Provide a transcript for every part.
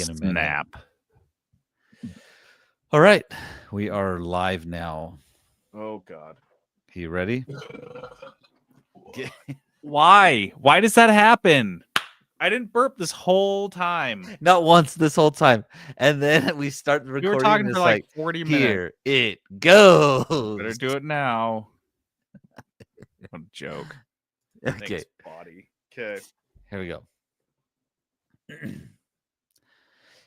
in a minute. Snap. All right, we are live now. Oh God. You ready? Why? Why does that happen? I didn't burp this whole time. Not once this whole time, and then we start recording. We were talking and for it's like 40 minutes. Here it goes. Better do it now. What a joke. Okay, Thanks, body. Okay. here we go.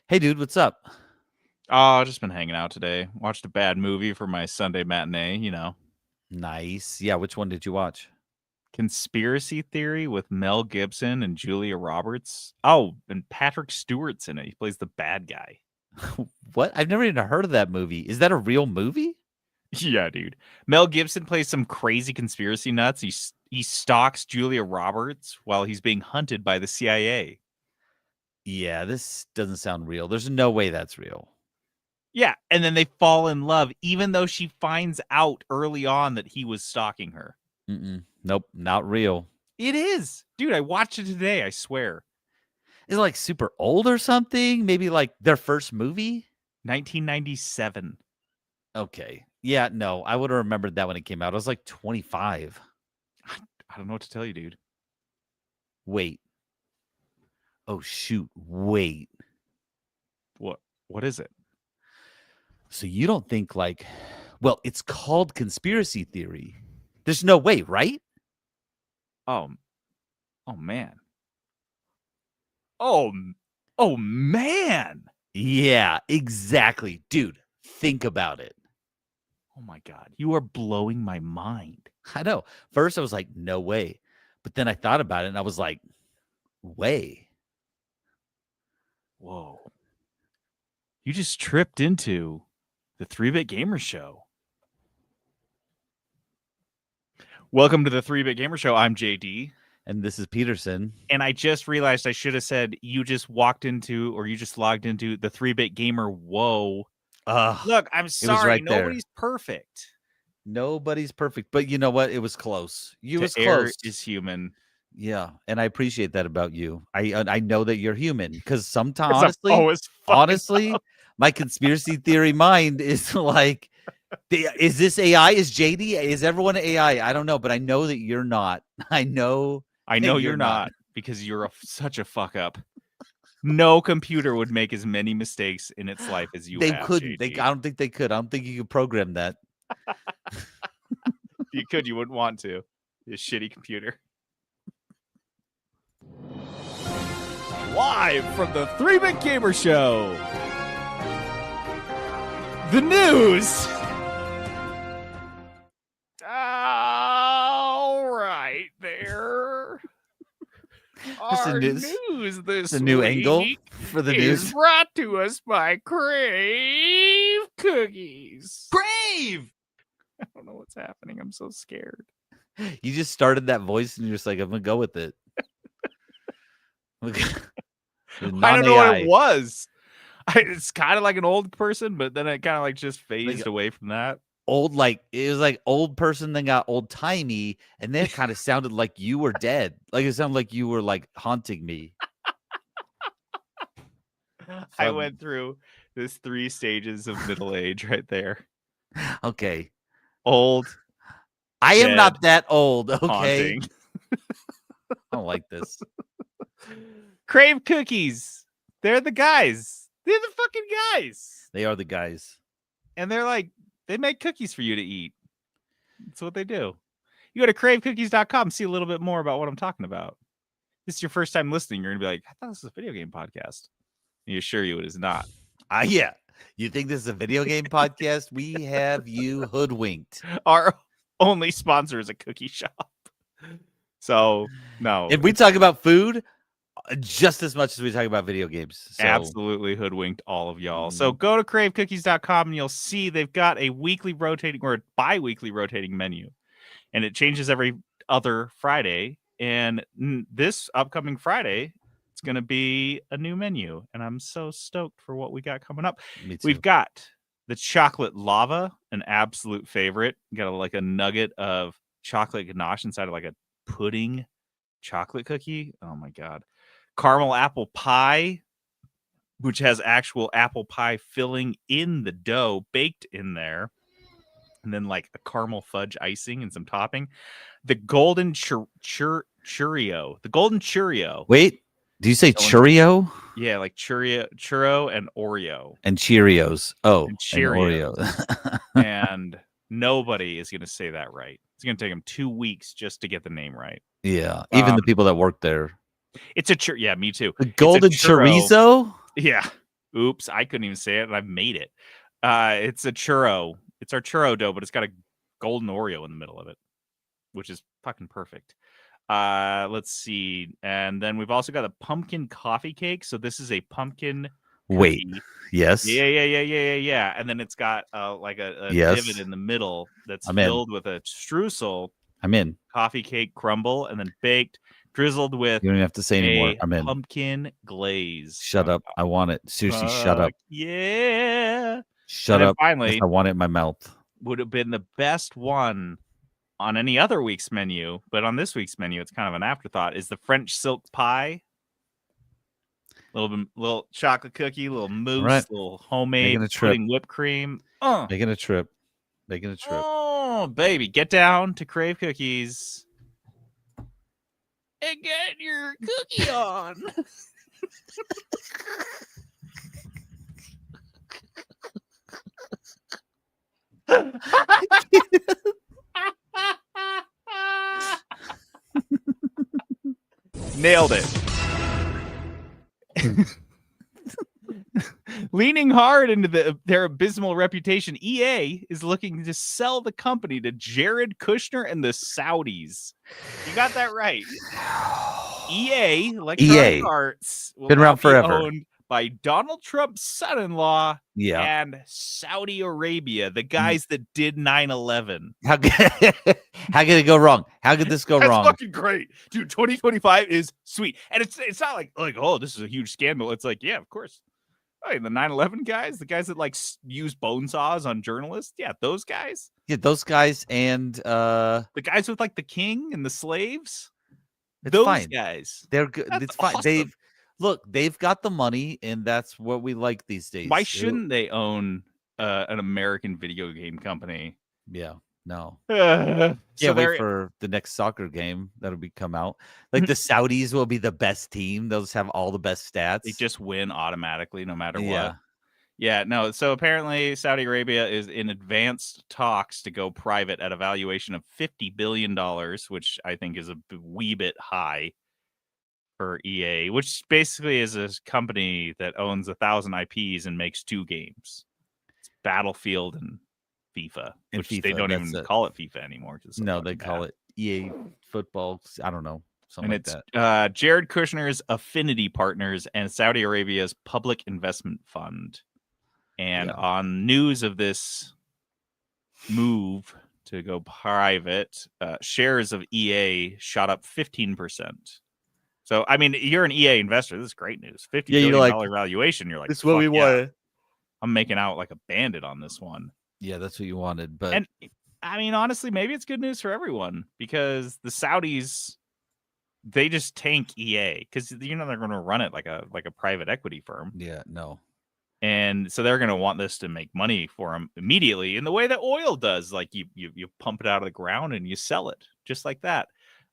Hey, dude, what's up? Oh, I've just been hanging out today. Watched a bad movie for my Sunday matinee, you know. Nice. Yeah, which one did you watch? Conspiracy Theory with Mel Gibson and Julia Roberts. Oh, and Patrick Stewart's in it. He plays the bad guy. What? I've never even heard of that movie. Is that a real movie? Yeah, dude. Mel Gibson plays some crazy conspiracy nuts. He stalks Julia Roberts while he's being hunted by the CIA. Yeah, this doesn't sound real. There's no way that's real. Yeah, and then they fall in love, even though she finds out early on that he was stalking her. Nope, not real. It is. Dude, I watched it today, I swear. Is it like super old or something? Maybe like their first movie? 1997. Okay. Yeah, no, I would have remembered that when it came out. I was like 25. I don't know what to tell you, dude. Wait. Oh, shoot. Wait. What is it? So you don't think like, well, it's called conspiracy theory. There's no way, right? Oh man. Oh man. Yeah, exactly. Dude, think about it. Oh my God. You are blowing my mind. I know. First, I was like, no way. But then I thought about it and I was like, way. Whoa. You just tripped into the 3-Bit Gamer Show. Welcome to the 3-Bit Gamer Show. I'm JD. And this is Peterson. And I just realized I should have said you just logged into the 3-Bit Gamer. Whoa. Look, I'm sorry. Right Nobody's perfect. Nobody's perfect. But you know what? It was close. You was err close. Is human. Yeah. And I appreciate that about you. I know that you're human because sometimes, honestly, my conspiracy theory mind is like, is this AI? Is JD? Is everyone AI? I don't know, but I know that you're not. I know you're not because you're such a fuck up. No computer would make as many mistakes in its life as you. They have, couldn't. JD. I don't think they could. I don't think you could program that. You could. You wouldn't want to. You shitty computer. Live from the 3-Bit Gamer Show. The news. All right, there. Our news this a new week angle for the news. Brought to us by Crave Cookies. Crave. I don't know what's happening. I'm so scared. You just started that voice, and you're just like, I'm gonna go with it. I don't know what it was. It's kind of like an old person, but then it kind of like just phased away from that. Old, like it was like old person, then got old timey, and then it kind of sounded like you were dead. Like it sounded like you were like haunting me. I went through this 3 stages of middle age right there. Okay. Old. I am not that old. Okay. I don't like this. Crave Cookies. They're the guys. They're the fucking guys. They are the guys. And they're like, they make cookies for you to eat. That's what they do. You go to cravecookies.com, see a little bit more about what I'm talking about. This is your first time listening. You're going to be like, I thought this was a video game podcast. And I assure you it is not. Yeah. You think this is a video game podcast? We have you hoodwinked. Our only sponsor is a cookie shop. So, no. If we talk about food, just as much as we talk about video games. So. Absolutely hoodwinked all of y'all. So go to cravecookies.com and you'll see they've got a weekly rotating or a bi-weekly rotating menu. And it changes every other Friday. And this upcoming Friday, it's going to be a new menu. And I'm so stoked for what we got coming up. We've got the chocolate lava, an absolute favorite. Got like a nugget of chocolate ganache inside of like a pudding chocolate cookie. Oh my God. Caramel apple pie. which has actual apple pie filling in the dough, baked in there, and then like a caramel fudge icing and some topping. The golden churro. The golden churro. Wait, do you say Cheerio? Yeah, like churro and Oreo. And Cheerios. Oh, and Cheerios. Oreo. And nobody is going to say that right. It's going to take them 2 weeks just to get the name right. Yeah, even the people that work there. It's a yeah, me too. The golden chorizo? Yeah. Oops, I couldn't even say it, and I've made it. It's a churro. It's our churro dough, but it's got a golden Oreo in the middle of it, which is fucking perfect. Let's see. And then we've also got a pumpkin coffee cake. So this is a pumpkin cookie. Wait. Yes. Yeah. And then it's got like a divot in the middle that's filled with a streusel. I'm in. Coffee cake crumble and then baked, drizzled with. You don't have to say anymore. I'm in. Pumpkin glaze. Shut up. I want it. Seriously, shut up. Yeah. Shut up. Finally, I want it in my mouth. Would have been the best one on any other week's menu, but on this week's menu, it's kind of an afterthought, is the French silk pie. Little chocolate cookie, little mousse, little homemade pudding whipped cream. Making a trip. Oh, baby. Get down to Crave Cookies and get your cookie on. Nailed it. Leaning hard into their abysmal reputation, EA is looking to sell the company to Jared Kushner and the Saudis. You got that right. EA, Electronic Arts, will been around forever. Owned by Donald Trump's son-in-law and Saudi Arabia, the guys that did 9/11. How could it go wrong? How could this go wrong? That's fucking great, dude. 2025 is sweet, and it's not like oh, this is a huge scandal. It's like, yeah, of course. Oh, the 9/11 guys, the guys that like use bone saws on journalists, yeah, those guys. Yeah, those guys, and the guys with like the king and the slaves. Those guys, they're good. It's fine. Awesome. They've got the money, and that's what we like these days. Why shouldn't they own an American video game company? Yeah, no. Can't wait for the next soccer game that'll come out. Like the Saudis will be the best team. They'll just have all the best stats. They just win automatically, no matter what. Yeah, no. So apparently, Saudi Arabia is in advanced talks to go private at a valuation of $50 billion, which I think is a wee bit high for EA, which basically is a company that owns 1,000 IPs and makes 2 games. It's Battlefield and FIFA, which they don't even call it FIFA anymore. No, they call it EA Football. I don't know. And it's Jared Kushner's Affinity Partners and Saudi Arabia's Public Investment Fund. And on news of this move to go private, shares of EA shot up 15%. So, I mean, you're an EA investor. This is great news. $50 billion valuation. You're like, this is what we wanted. I'm making out like a bandit on this one. Yeah, that's what you wanted. But and I mean, honestly, maybe it's good news for everyone because the Saudis, they just tank EA because they're going to run it like a private equity firm. Yeah, no. And so they're going to want this to make money for them immediately in the way that oil does. Like you pump it out of the ground and you sell it just like that.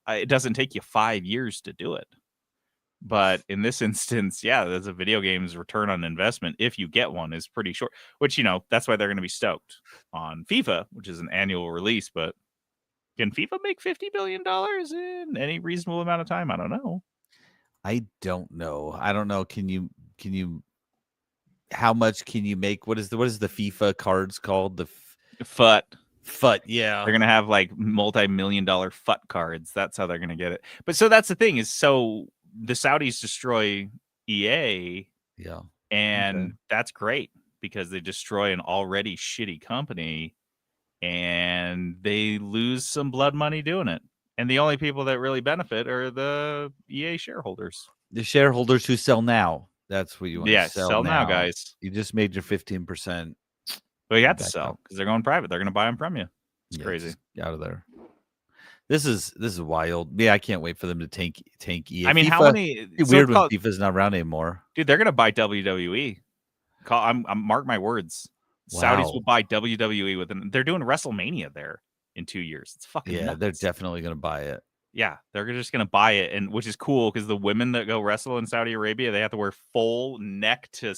It doesn't take you 5 years to do it. But in this instance, there's a video game's return on investment, if you get one, is pretty short, which, that's why they're going to be stoked on FIFA, which is an annual release. But can FIFA make $50 billion in any reasonable amount of time? I don't know. I don't know. Can you, how much can you make? What is the FIFA cards called? The FUT, yeah. They're going to have like multi-million-dollar FUT cards. That's how they're going to get it. But so that's the thing is, so the Saudis destroy EA. Yeah. And that's great because they destroy an already shitty company and they lose some blood money doing it. And the only people that really benefit are the EA shareholders. The shareholders who sell now. That's what you want to sell. Sell now, guys. You just made your 15%. Well, you have to sell because they're going private. They're going to buy them from you. It's crazy. Out of there. This is wild. Yeah, I can't wait for them to tank EA. I mean, FIFA, how many? it's weird when FIFA's not around anymore. Dude, they're gonna buy WWE. I'm mark my words. Wow. Saudis will buy WWE within. They're doing WrestleMania there in 2 years. It's fucking nuts. They're definitely gonna buy it. Yeah, they're just gonna buy it, and which is cool because the women that go wrestle in Saudi Arabia, they have to wear full neck to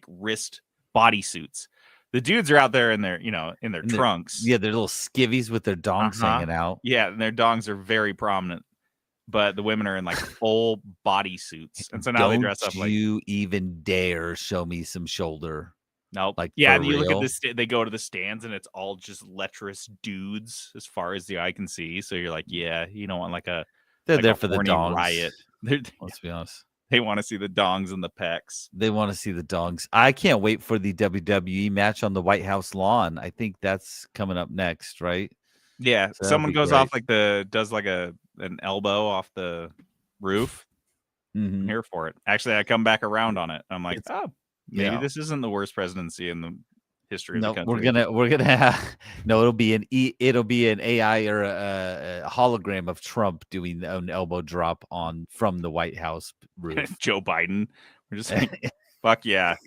wrist bodysuits. The dudes are out there in their trunks. Their little skivvies with their dongs hanging out. Yeah, and their dongs are very prominent. But the women are in like full bodysuits, and so now they dress up like. Don't you even dare show me some shoulder? Nope. Like, yeah, and you look at this. They go to the stands, and it's all just lecherous dudes as far as the eye can see. So you're like, yeah, you don't want like a. They're there for the dongs. Riot. Let's be honest. They want to see the dongs and the pecs. They want to see the dongs. I can't wait for the WWE match on the White House lawn. I think that's coming up next, right? Yeah, so someone goes off does like an elbow off the roof. Mm-hmm. I'm here for it. Actually, I come back around on it. I'm like, maybe this isn't the worst presidency in the history of the country. We're gonna have it'll be an AI or a hologram of Trump doing an elbow drop from the White House roof. Joe Biden. We're just like, fuck yeah.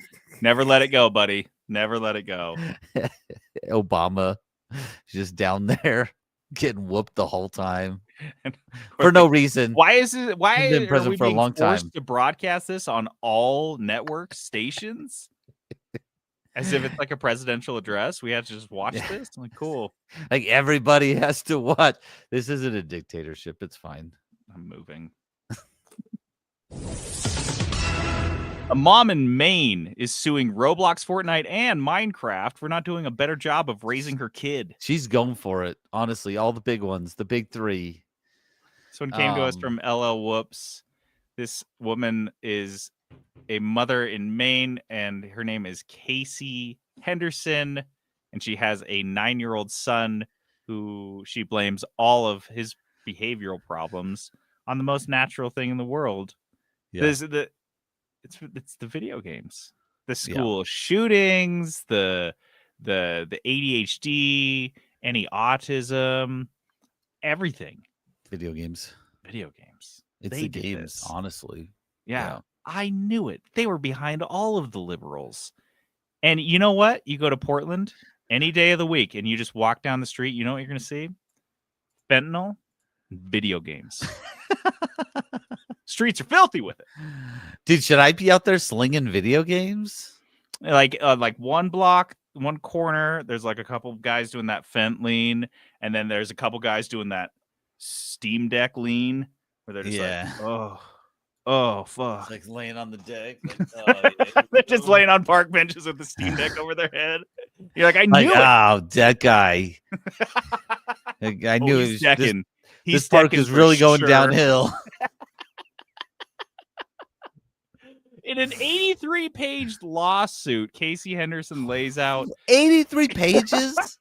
Never let it go, buddy. Never let it go. Obama just down there getting whooped the whole time for no reason. Why is it? Why He's been president for a long time to broadcast this on all network stations? As if it's like a presidential address. We have to just watch this. I'm like, cool. Like everybody has to watch. This isn't a dictatorship. It's fine. I'm moving. A mom in Maine is suing Roblox, Fortnite, and Minecraft for not doing a better job of raising her kid. She's going for it. Honestly, all the big ones, the big three. This one came to us from LL Whoops. This woman is a mother in Maine, and her name is Casey Henderson, and she has a 9-year-old son who she blames all of his behavioral problems on the most natural thing in the world. Yeah. It's the video games, the school shootings, the ADHD, any autism, everything. Video games. It's the games, honestly. Yeah. I knew it. They were behind all of the liberals. And you know what? You go to Portland any day of the week and you just walk down the street. You know what you're going to see? Fentanyl, video games. Streets are filthy with it. Dude, should I be out there slinging video games? Like one block, one corner, there's like a couple guys doing that fent lean, and then there's a couple guys doing that Steam Deck lean, where they're just like, oh, fuck. It's like laying on the deck. They're just laying on park benches with the Steam Deck over their head. You're like, I knew it. Oh, that guy. I knew it was decking. This park is really going downhill. In an 83-page lawsuit, Casey Henderson lays out 83 pages.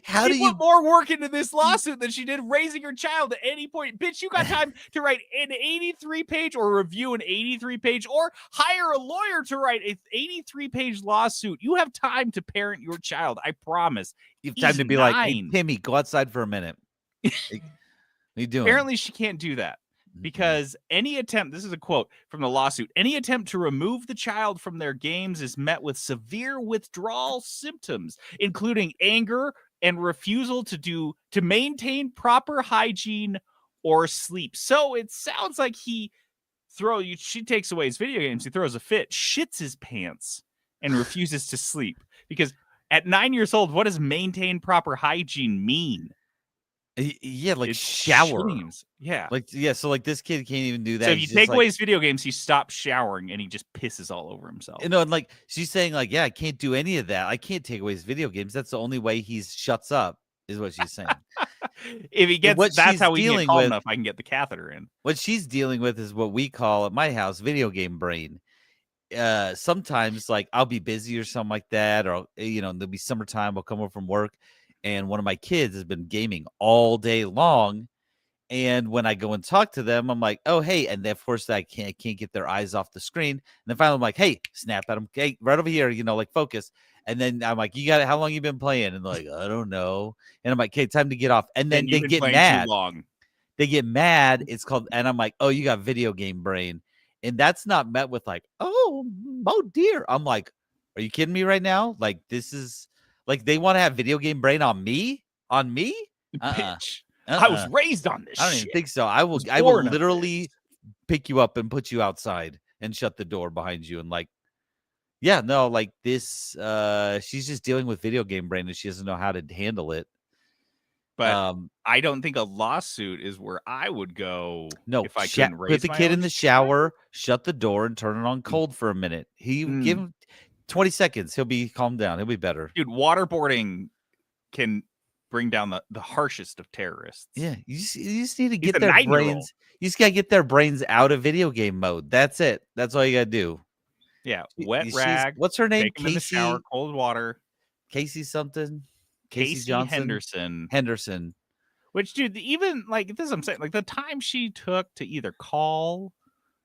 How do you put more work into this lawsuit than she did raising her child at any point? Bitch, you got time to write an 83-page or review an 83-page or hire a lawyer to write an 83-page lawsuit. You have time to parent your child. I promise. You have time to be 9. Like, hey, Timmy, go outside for a minute. What are you doing? Apparently, she can't do that. Because any attempt, this is a quote from the lawsuit, any attempt to remove the child from their games is met with severe withdrawal symptoms, including anger and refusal to maintain proper hygiene or sleep. So it sounds like she takes away his video games, he throws a fit, shits his pants, and refuses to sleep. Because at 9 years old, what does maintain proper hygiene mean? Yeah, like it's shower. Yeah. So like this kid can't even do that. So if you take away his video games, he stops showering and he just pisses all over himself. You know, and like she's saying, like, yeah, I can't do any of that. I can't take away his video games. That's the only way he shuts up, is what she's saying. If he gets that's how he gets calm enough, I can get the catheter in. What she's dealing with is what we call at my house video game brain. Sometimes like I'll be busy or something like that, or there'll be summertime, I'll come home from work. And one of my kids has been gaming all day long. And when I go and talk to them, I'm like, oh, hey. And then, of course, I can't get their eyes off the screen. And then finally, I'm like, hey, snap at them. Hey, right over here, like focus. And then I'm like, you got it. How long you been playing? And they're like, I don't know. And I'm like, okay, time to get off. And then they get mad. Too long. They get mad. It's called, and I'm like, oh, you got video game brain. And that's not met with like, oh dear. I'm like, are you kidding me right now? Like, this is like, they want to have video game brain on me? On me? Bitch. I was raised on this. I don't even think so. I will literally pick you up and put you outside and shut the door behind you. And like, yeah, no, like this, she's just dealing with video game brain and she doesn't know how to handle it. But I don't think a lawsuit is where I would go. No, if I couldn't raise put the kid in the shower, shut the door, and turn it on cold for a minute. Give him 20 seconds. He'll be calmed down. He'll be better. Dude, waterboarding can bring down the harshest of terrorists. Yeah, you just need to get their brains. You just gotta get their brains out of video game mode. That's it. That's all you gotta do. Yeah, wet rag. What's her name? Take them in the shower, cold water. Casey something. Casey Johnson. Henderson. Which, dude, even like this, I'm saying, like the time she took to either call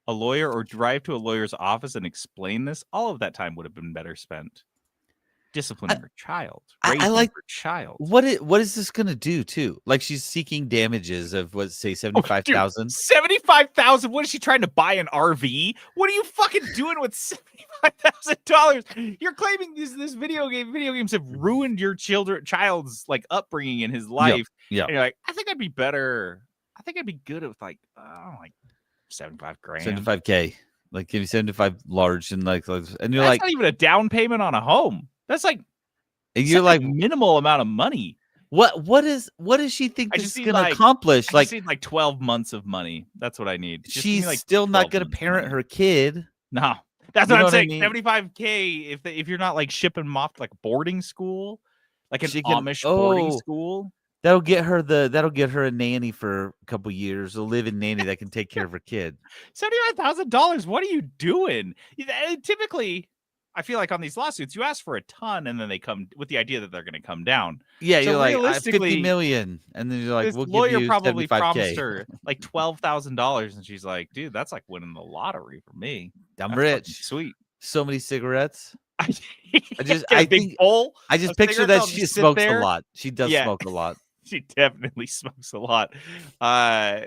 a lawyer or drive to a lawyer's office and explain this, all of that time would have been better spent disciplining her child. I like her child. What is this gonna do too? Like she's seeking damages of what, say 75,000? 75,000. What is she trying to buy an RV? What are you fucking doing with $75,000? You're claiming this video games have ruined your child's like upbringing in his life. Yeah. And you're like, I think I'd be better. I think I'd be good with like 75 grand. 75K. Like give me 75 large and like and you're That's like not even a down payment on a home. That's like you're like minimal amount of money. What does she think this is gonna accomplish? I just need like 12 months of money. That's what I need. She's still not gonna parent her kid. No, that's what I'm saying. 75K if you're not like shipping them off to like boarding school, like an Amish boarding school. That'll get her a nanny for a couple years, a live-in nanny that can take care of her kid. $75,000. What are you doing? Typically, I feel like on these lawsuits, you ask for a ton, and then they come with the idea that they're going to come down. Yeah, so you're like 50 million, and then you're like, we'll lawyer give you probably 75K. Promised her like $12,000, and she's like, dude, that's like winning the lottery for me. I'm rich. Sweet. So many cigarettes. I just picture that she smokes a lot. She does smoke a lot. She definitely smokes a lot. So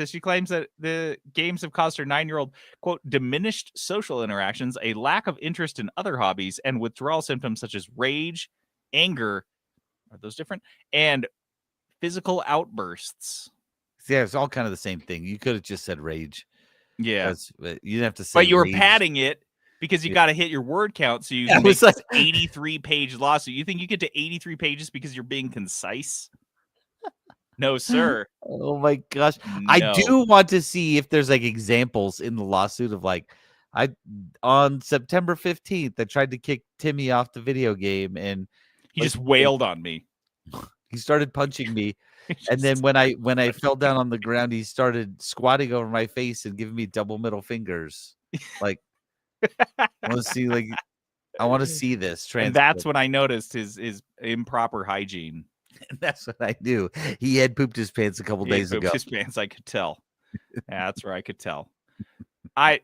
she claims that the games have caused her 9-year-old, quote, diminished social interactions, a lack of interest in other hobbies, and withdrawal symptoms such as rage, anger, are those different? And physical outbursts. Yeah, it's all kind of the same thing. You could have just said rage. Yeah. You didn't have to say But you were rage. padding it because you got to hit your word count so you can make like 83-page lawsuit. You think you get to 83 pages because you're being concise? No, sir. Oh my gosh. No. I do want to see if there's like examples in the lawsuit of like on September 15th, I tried to kick Timmy off the video game and he just wailed on me. He started punching me. And then when I fell down on the ground, he started squatting over my face and giving me double middle fingers. Like I want to see this. And that's when I noticed his improper hygiene. And that's what I do. He had pooped his pants a couple days ago. His pants, I could tell. Yeah, that's where I could tell. I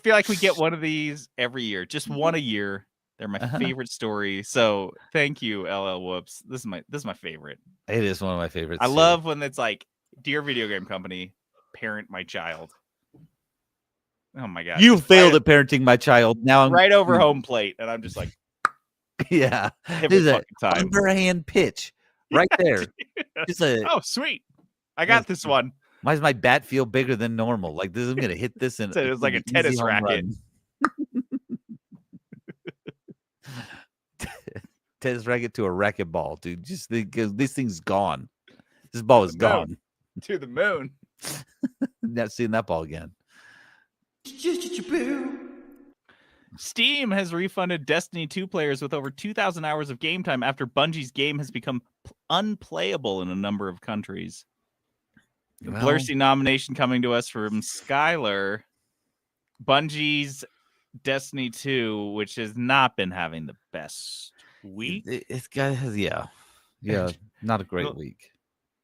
feel like we get one of these every year, just one a year. They're my favorite story. So thank you, LL Whoops. This is my favorite. It is one of my favorites. I love when it's like, dear video game company, parent my child. Oh my god. You failed at parenting my child. Now I'm right over home plate, and I'm just like, yeah. Every fucking time. Underhand pitch. Right there. Oh, sweet. I got this one. Why does my bat feel bigger than normal? Like this, I'm gonna hit this in. It was like a tennis racket. Tennis racket to a racquetball, dude. Just because this thing's gone. This ball is gone. To the moon. Not seeing that ball again. Steam has refunded Destiny 2 players with over 2,000 hours of game time after Bungie's game has become unplayable in a number of countries. Well, Blurcy nomination coming to us from Skylar. Bungie's Destiny 2, which has not been having the best week. It's got not a great week.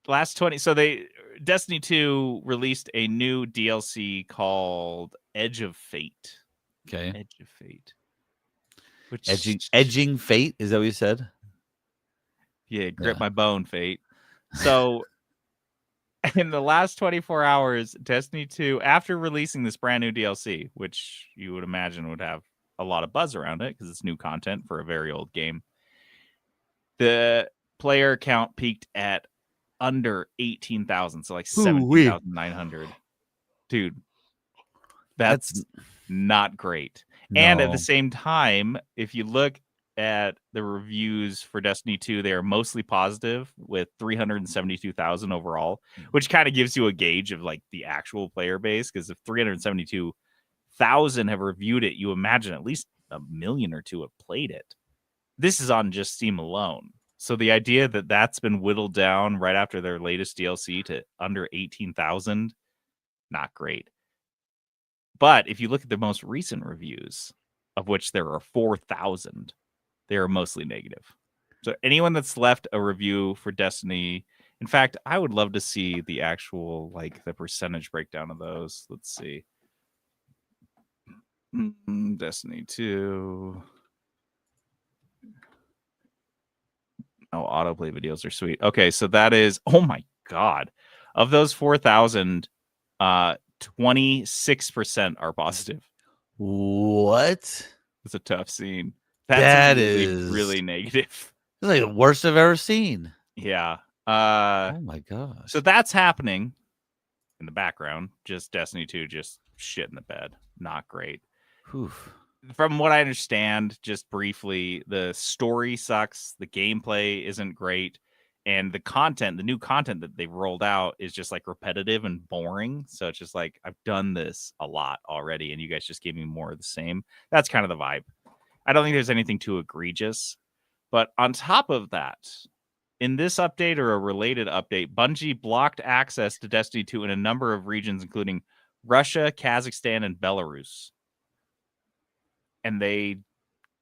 Last 20. So they Destiny 2 released a new DLC called Edge of Fate. Okay. Edge of Fate. Which edging fate, is that what you said? Yeah, grip my bone, Fate. So in the last 24 hours, Destiny 2, after releasing this brand new DLC, which you would imagine would have a lot of buzz around it because it's new content for a very old game, the player count peaked at under 18,000, so like 17,900. Dude, that's not great. No. And at the same time, if you look at the reviews for Destiny 2, they are mostly positive with 372,000 overall, which kind of gives you a gauge of like the actual player base. Because if 372,000 have reviewed it, you imagine at least 1 million or 2 have played it. This is on just Steam alone. So the idea that that's been whittled down right after their latest DLC to under 18,000, not great. But if you look at the most recent reviews, of which there are 4,000, they are mostly negative. So anyone that's left a review for Destiny, in fact, I would love to see the actual, like, the percentage breakdown of those. Let's see. Destiny 2. Oh, autoplay videos are sweet. Okay, so that is, oh my God. Of those 4,000, 26% are positive. What? It's a tough scene. That really, is really negative. It's like the worst I've ever seen. Yeah. Oh my gosh. So that's happening in the background. Just Destiny 2, just shit in the bed. Not great. Oof. From what I understand, just briefly, the story sucks. The gameplay isn't great. And the content, the new content that they've rolled out is just like repetitive and boring. So it's just like, I've done this a lot already, and you guys just gave me more of the same. That's kind of the vibe. I don't think there's anything too egregious. But on top of that, in this update or a related update, Bungie blocked access to Destiny 2 in a number of regions, including Russia, Kazakhstan, and Belarus. And they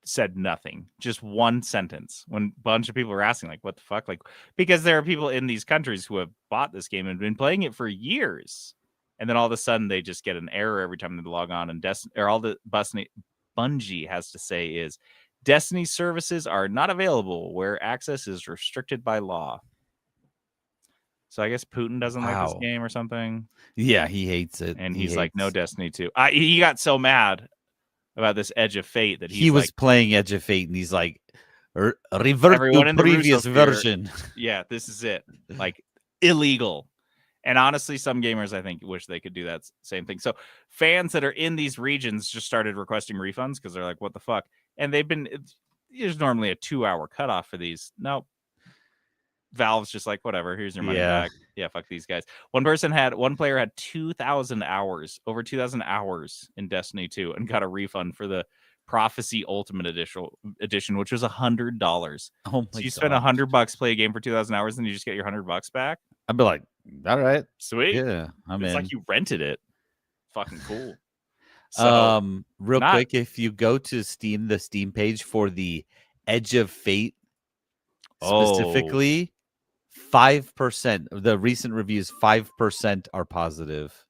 said nothing, just one sentence, when a bunch of people are asking, like, what the fuck? Like, because there are people in these countries who have bought this game and been playing it for years. And then all of a sudden they just get an error every time they log on, and all the Bungie has to say is Destiny services are not available where access is restricted by law. So I guess Putin doesn't like this game or something. Yeah, he hates it. And he's like, no Destiny 2. He got so mad about this Edge of Fate that he was like, playing Edge of Fate, and he's like, revert to previous version. Yeah, this is it. Like, illegal. And honestly, some gamers, I think, wish they could do that same thing. So fans that are in these regions just started requesting refunds because they're like, what the fuck? And there's normally a 2-hour cutoff for these. Nope. Valve's just like, whatever, here's your money back. Yeah, fuck these guys. One player had 2,000 hours, over 2,000 hours in Destiny 2, and got a refund for the Prophecy Ultimate Edition, which was $100. Oh my so you spend $100, play a game for 2,000 hours, and you just get your $100 back. I'd be like, all right, sweet. Yeah, it's like you rented it. Fucking cool. So, real quick, if you go to Steam, the Steam page for the Edge of Fate specifically, 5% of the recent reviews, 5% are positive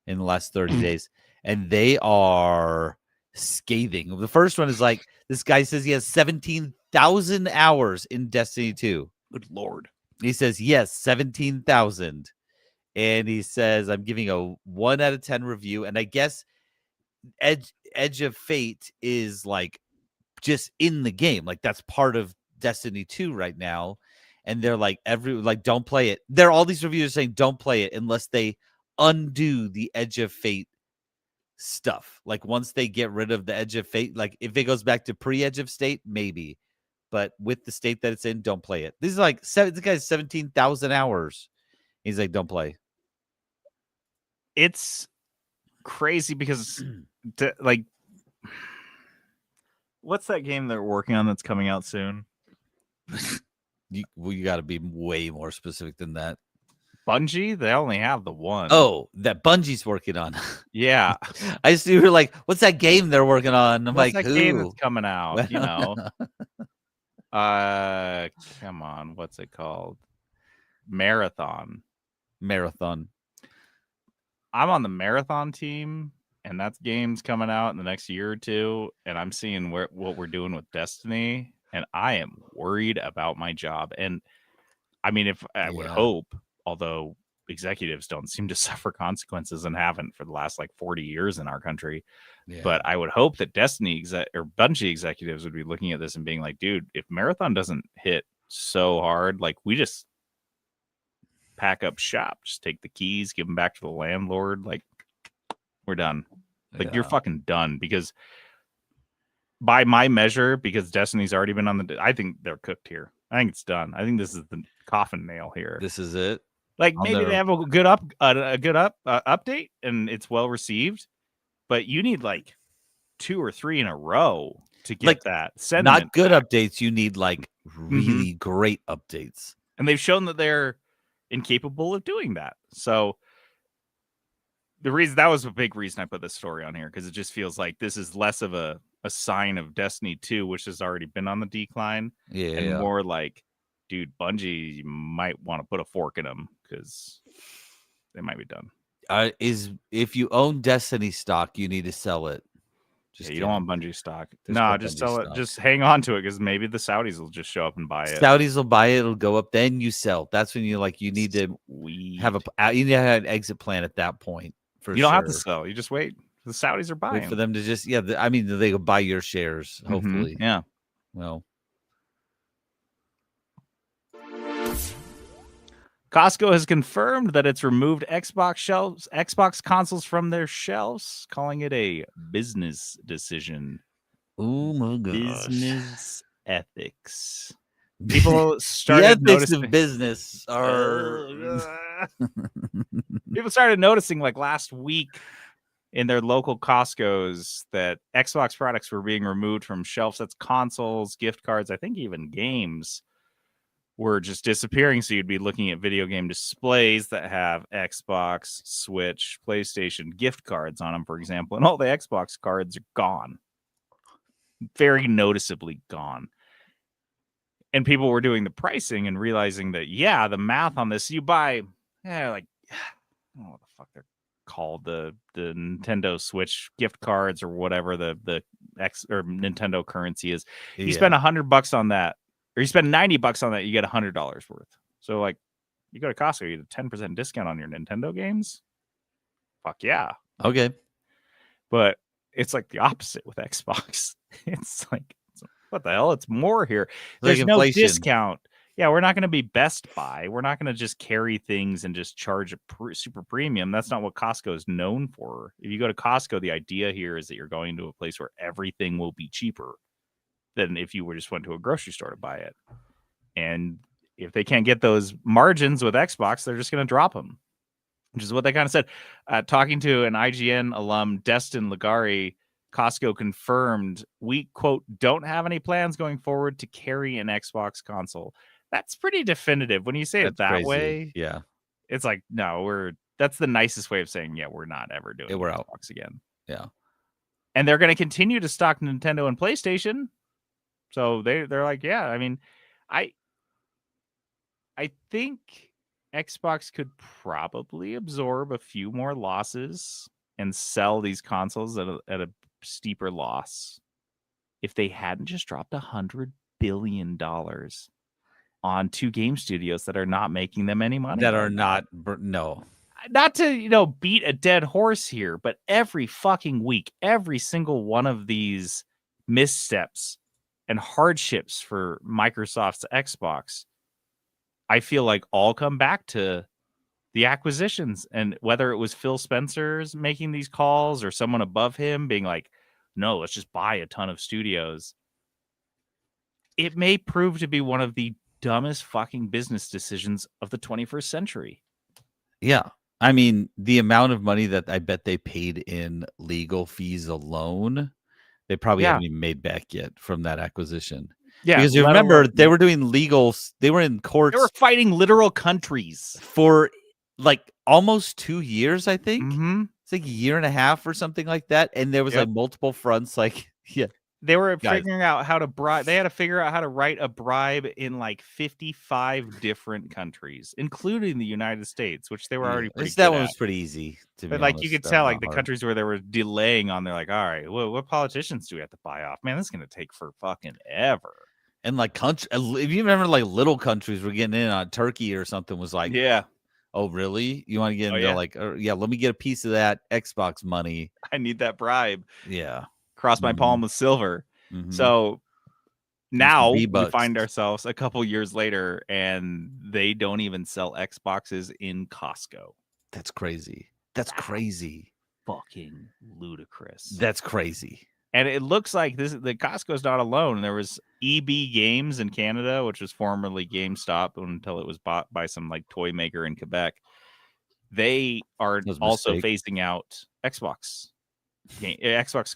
in the last 30 days, and they are scathing. The first one is like, this guy says he has 17,000 hours in Destiny 2. Good Lord. He says, yes, 17,000. And he says, I'm giving a 1 out of 10 review. And I guess Edge of Fate is like just in the game. Like, that's part of Destiny 2 right now. And they're like, don't play it. There are all these reviewers saying don't play it unless they undo the Edge of Fate stuff. Like, once they get rid of the Edge of Fate, like if it goes back to pre-Edge of State, maybe. But with the state that it's in, don't play it. This is like, this guy's 17,000 hours. He's like, don't play. It's crazy because, like, what's that game they're working on that's coming out soon? You got to be way more specific than that. Bungie? They only have the one. Oh, that Bungie's working on. Yeah. I just you were like, what's that game they're working on? I'm what's like, that game that's coming out? You know. Come on, what's it called? Marathon. Marathon. I'm on the Marathon team, and that's games coming out in the next year or two, and I'm seeing what we're doing with Destiny, and I am worried about my job. And I mean, if I would hope, although executives don't seem to suffer consequences and haven't for the last like 40 years in our country, but I would hope that Destiny or Bungie executives would be looking at this and being like, dude, if Marathon doesn't hit so hard, like we just pack up shop, just take the keys, give them back to the landlord. Like we're done. Like you're fucking done, because by my measure, because Destiny's already been on I think they're cooked here. I think it's done. I think this is the coffin nail here. This is it. Like maybe they have a good update and it's well received, but you need like 2 or 3 in a row to get like, that sentiment. Not good updates. You need like really great updates. And they've shown that they're incapable of doing that. So the reason, that was a big reason I put this story on here, because it just feels like this is less of a sign of Destiny 2, which has already been on the decline, and more like, dude, Bungie, you might want to put a fork in them because they might be done. If you own Destiny stock, you need to sell it. You don't want Bungie stock. No, just sell it. Just hang on to it, because maybe the Saudis will just show up and buy it. Saudis will buy it. It'll go up. Then you sell. That's when you need to have an exit plan at that point. You don't have to sell. You just wait. The Saudis are buying. Wait for them to just I mean, they will buy your shares. Hopefully, yeah. Well, Costco has confirmed that it's removed Xbox consoles from their shelves, calling it a business decision. Oh my gosh. Business ethics. People started noticing of business are people started noticing like last week in their local Costco's that Xbox products were being removed from shelves. That's consoles, gift cards, I think even games were just disappearing. So you'd be looking at video game displays that have Xbox, Switch, PlayStation gift cards on them, for example, and all the Xbox cards are gone. Very noticeably gone. And people were doing the pricing and realizing that, the math on this, you buy, I don't know what the fuck they're called, the Nintendo Switch gift cards or whatever the Nintendo currency is. You spend $100 on that, or you spend $90 on that, you get $100 worth. So like, you go to Costco, you get a 10% discount on your Nintendo games. Fuck yeah. Okay. But it's like the opposite with Xbox. It's like, what the hell? It's more here. There's no discount. Yeah, we're not going to be Best Buy. We're not going to just carry things and just charge a super premium. That's not what Costco is known for. If you go to Costco, the idea here is that you're going to a place where everything will be cheaper than if you just went to a grocery store to buy it. And if they can't get those margins with Xbox, they're just going to drop them, which is what they kind of said. Talking to an IGN alum, Destin Ligari, Costco confirmed, we, quote, don't have any plans going forward to carry an Xbox console. That's pretty definitive. When you say it that way, it's like, no, that's the nicest way of saying, we're not ever doing we're Xbox out again. Yeah. And they're going to continue to stock Nintendo and PlayStation. So they're like, I mean, I think Xbox could probably absorb a few more losses and sell these consoles at a steeper loss if they hadn't just dropped $100 billion on 2 game studios that are not making them any money. Not to beat a dead horse here, but every fucking week, every single one of these missteps and hardships for Microsoft's Xbox, I feel like all come back to the acquisitions. And whether it was Phil Spencer's making these calls or someone above him being like, no, let's just buy a ton of studios, it may prove to be one of the dumbest fucking business decisions of the 21st century. Yeah. I mean, the amount of money that I bet they paid in legal fees alone, they probably haven't even made back yet from that acquisition. Yeah. Because you remember, they were doing they were in courts. They were fighting literal countries for like almost 2 years, I think. Mm-hmm. It's like a year and a half or something like that. And there was like multiple fronts. Like, They were figuring out how to bribe. They had to figure out how to write a bribe in like 55 different countries, including the United States, which they were already pretty good that one at. was pretty easy to be But like honest, you could tell, like the countries where they were delaying on, they're like, all right, well, what politicians do we have to buy off? Man, this is gonna take for fucking ever. And like if you remember, like little countries were getting in on Turkey or something was like, yeah. Oh, really? You want to get into like, yeah, let me get a piece of that Xbox money. I need that bribe. Yeah. Cross my palm with silver. So now we find ourselves a couple years later and they don't even sell Xboxes in Costco. That's crazy. That's crazy. Fucking ludicrous. That's crazy. And it looks like the Costco's not alone. There was EB Games in Canada, which was formerly GameStop until it was bought by some like toy maker in Quebec. They are also phasing out Xbox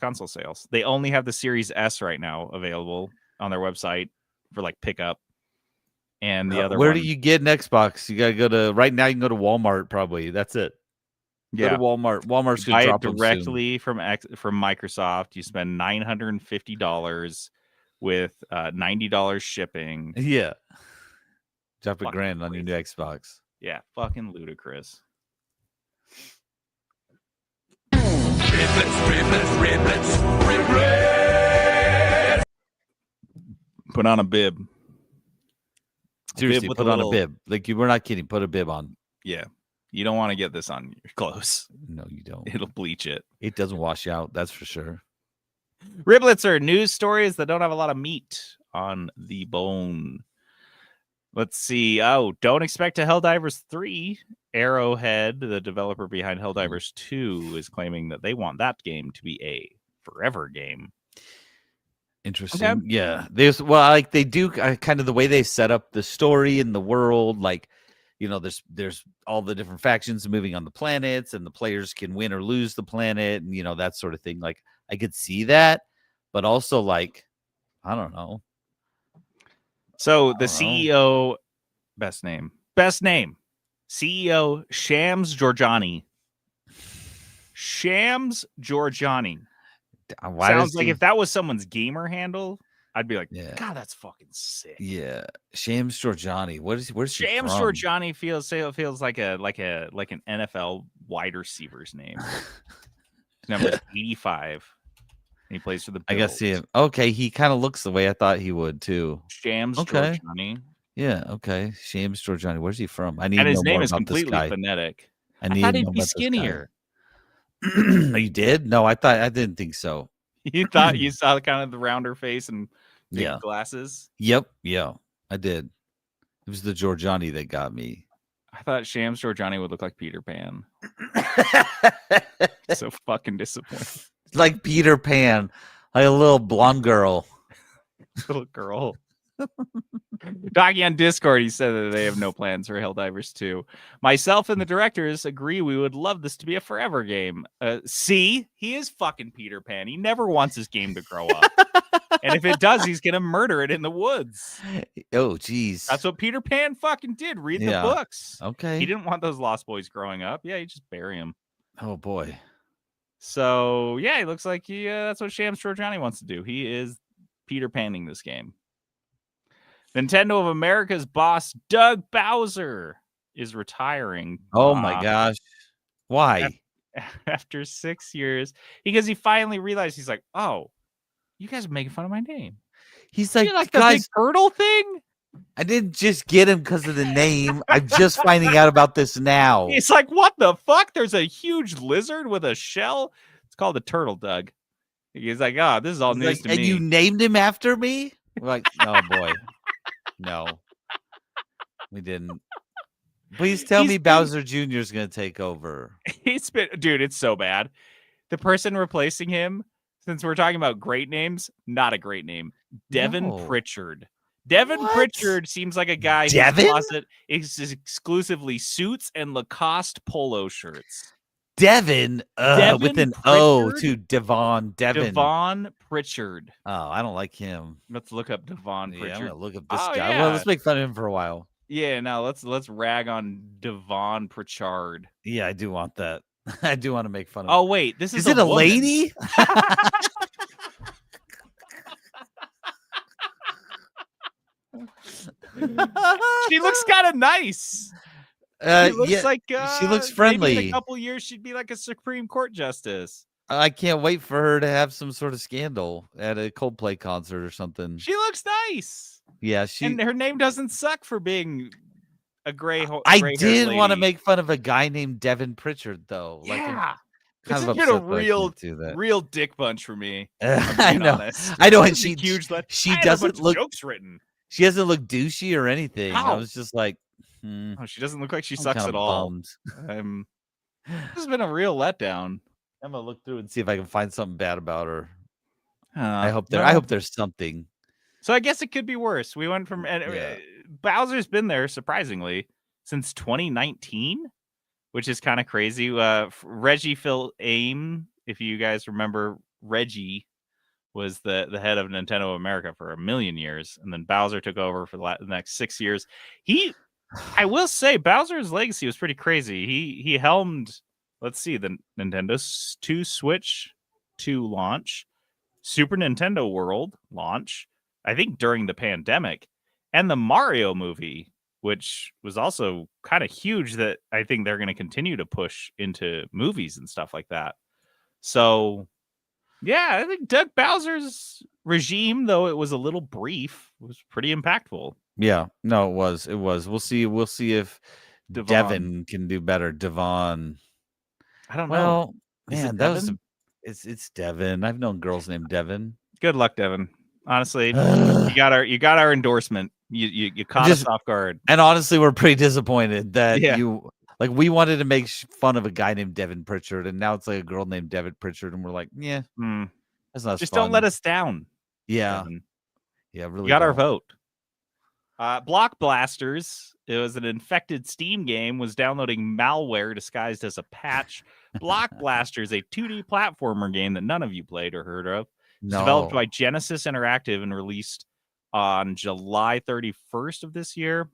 console sales. They only have the Series S right now available on their website for like pickup. And the other where do you get an Xbox? You gotta go to right now. You can go to Walmart. Probably that's it. Yeah, go to Walmart. Walmart's gonna drop it directly from Microsoft. You spend $950 with $90 shipping. Yeah, drop $1,000 on your new Xbox. Yeah, fucking ludicrous. Riblets. Put on a bib. Seriously, put on a bib. Like we're not kidding. Put a bib on. Yeah. You don't want to get this on your clothes. No, you don't. It'll bleach it. It doesn't wash out. That's for sure. Riblets are news stories that don't have a lot of meat on the bone. Let's see. Oh, don't expect a Helldivers 3. Arrowhead, the developer behind Helldivers 2, is claiming that they want that game to be a forever game. Interesting. Okay. Yeah. Like they do kind of the way they set up the story and the world, like, you know, there's all the different factions moving on the planets and the players can win or lose the planet and, you know, that sort of thing. Like I could see that, but also like, I don't know. So the CEO, best name, CEO Shams Georgiani. Shams Georgiani. Sounds like if that was someone's gamer handle, I'd be like, yeah. God, that's fucking sick. Yeah, Shams Georgiani. Where's Shams Georgiani feels like an NFL wide receiver's name. Number 85. And he plays for the Bills. I guess see him. Okay, he kind of looks the way I thought he would too. Shams Georgiani. Yeah, okay. Shams Georgiani. Where's he from? I need and to know his name more is about completely this guy. phonetic. I thought he'd be skinnier. You did? No, I didn't think so. You thought you saw kind of the rounder face and big glasses? Yep. Yeah, I did. It was the Georgiani that got me. I thought Shams Georgiani would look like Peter Pan. So fucking disappointed. Like Peter Pan, like a little blonde girl. Little girl. Talking on Discord, he said that they have no plans for Helldivers 2. Myself and the directors agree we would love this to be a forever game. See, he is fucking Peter Pan. He never wants his game to grow up. And if it does, he's going to murder it in the woods. Oh, geez. That's what Peter Pan fucking did. Read the books. Okay. He didn't want those Lost Boys growing up. Yeah, he just bury them. Oh, boy. So, yeah, he looks like that's what Shams Georgiani wants to do. He is Peter Panning this game. Nintendo of America's boss, Doug Bowser, is retiring. Oh, my gosh. Why? After 6 years. Because he finally realized, he's like, oh, you guys are making fun of my name. He's like, the big turtle thing? I didn't just get him because of the name. I'm just finding out about this now. He's like, what the fuck? There's a huge lizard with a shell. It's called a turtle, Doug. He's like, oh, this is all news to me. And you named him after me? We're like, oh, boy. No, we didn't. Please tell me Bowser Jr. is going to take over. Dude, it's so bad. The person replacing him, since we're talking about great names, not a great name. Devin Pritchard. Devin Pritchard seems like a guy whose closet is exclusively suits and Lacoste polo shirts. Devin with an Pritchard? O to Devon. Devon Pritchard. Oh, I don't like him. Let's look up Devon Pritchard. I'm gonna look up this guy. Yeah. Well, let's make fun of him for a while. Yeah, no, let's rag on Devon Pritchard. Yeah, I do want that. I do want to make fun of him. Oh, wait, this is it a lady? She looks kind of nice. She looks like she looks friendly. Maybe in a couple years, she'd be like a Supreme Court justice. I can't wait for her to have some sort of scandal at a Coldplay concert or something. She looks nice. Yeah, and her name doesn't suck for being a gray. I did want to make fun of a guy named Devin Pritchard, though. Yeah, kind of been a real dick bunch for me. I know. Honest. I know, and she doesn't look jokes written. She doesn't look douchey or anything. How? I was just like, oh, she doesn't look like she sucks at all. This has been a real letdown. I'm gonna look through and see if I can find something bad about her. I hope there's something. So I guess it could be worse. We went from Bowser's been there surprisingly since 2019, which is kind of crazy. Reggie Fils-Aime, if you guys remember, Reggie was the head of Nintendo America for 1,000,000 years, and then Bowser took over for the next 6 years. I will say, Bowser's legacy was pretty crazy. He helmed, let's see, the Nintendo 2 Switch 2 launch, Super Nintendo World launch, I think during the pandemic, and the Mario movie, which was also kind of huge that I think they're going to continue to push into movies and stuff like that. So, yeah, I think Doug Bowser's regime, though it was a little brief, was pretty impactful. Yeah, no, it was. We'll see if Devin can do better. Devon. I don't know. Well, man, it's Devin. I've known girls named Devin. Good luck, Devin. Honestly, you got our endorsement. You caught us off guard. And honestly, we're pretty disappointed that we wanted to make fun of a guy named Devin Pritchard, and now it's like a girl named Devin Pritchard, and we're like, that's not just fun. Don't let us down. Yeah. Devin. Yeah, really. You got our vote. Block Blasters. It was an infected Steam game, was downloading malware disguised as a patch. Block Blasters, a 2D platformer game that none of you played or heard of. It's developed by Genesis Interactive and released on July 31st of this year.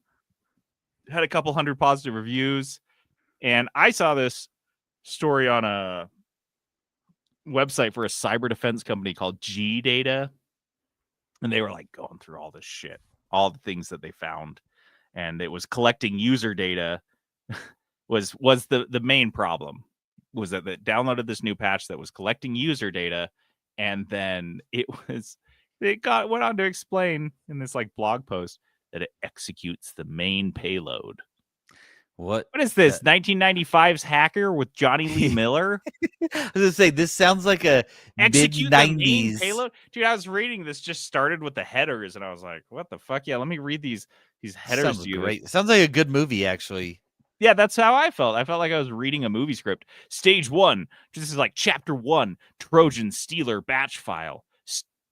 Had a couple hundred positive reviews. And I saw this story on a website for a cyber defense company called G-Data. And they were like going through all this shit, all the things that they found. And it was collecting user data was the main problem. Was that it downloaded this new patch that was collecting user data, and then went on to explain in this like blog post that it executes the main payload. What is this? 1995's Hacker with Johnny Lee Miller? I was gonna say, this sounds like a mid-90s payload. Dude, I was reading this, just started with the headers, and I was like, what the fuck? Yeah, let me read these headers sounds to you. Great. Sounds like a good movie, actually. Yeah, that's how I felt. I felt like I was reading a movie script. Stage 1. This is like Chapter 1, Trojan Stealer batch file.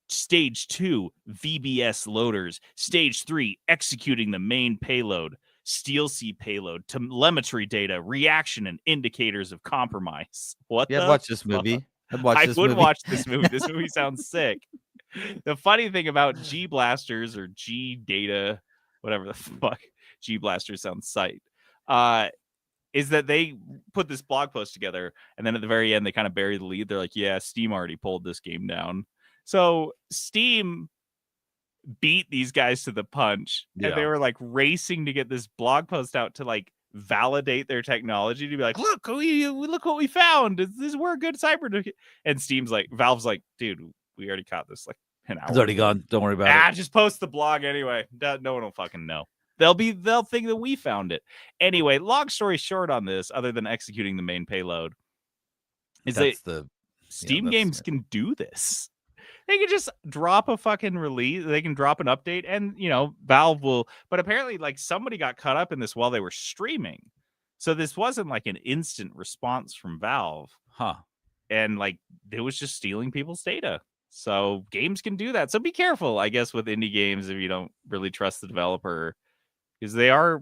Stage 2, VBS loaders. Stage 3, executing the main payload. SteelC payload, telemetry data, reaction, and indicators of compromise. What? Yeah, watch this movie. I would watch this movie. This movie sounds sick. The funny thing about G Blasters or G Data, whatever the fuck, G Blasters sounds sight, is that they put this blog post together, and then at the very end they kind of bury the lead. They're like, yeah, Steam already pulled this game down. So Steam beat these guys to the punch, and they were like racing to get this blog post out to like validate their technology, to be like, look what we found. We're a good cyber. And Valve's like, dude, we already caught this like an hour. It's already gone. Don't worry about it. Just post the blog anyway. No one will fucking know. They'll think that we found it. Anyway, long story short on this, other than executing the main payload, is that Steam games can do this. They can just drop a fucking release. They can drop an update, and Valve will. But apparently, like, somebody got caught up in this while they were streaming, so this wasn't like an instant response from Valve, and like it was just stealing people's data. So games can do that. So be careful, I guess, with indie games if you don't really trust the developer, because they are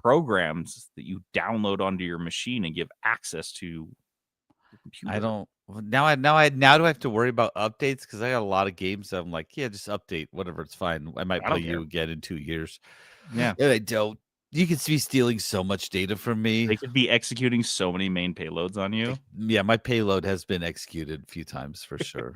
programs that you download onto your machine and give access to your computer. I don't. Now do I have to worry about updates? Because I got a lot of games that I'm like, yeah, just update, whatever, it's fine. I might play you again in 2 years. Yeah, and I don't. You could be stealing so much data from me. They could be executing so many main payloads on you. Yeah, my payload has been executed a few times for sure.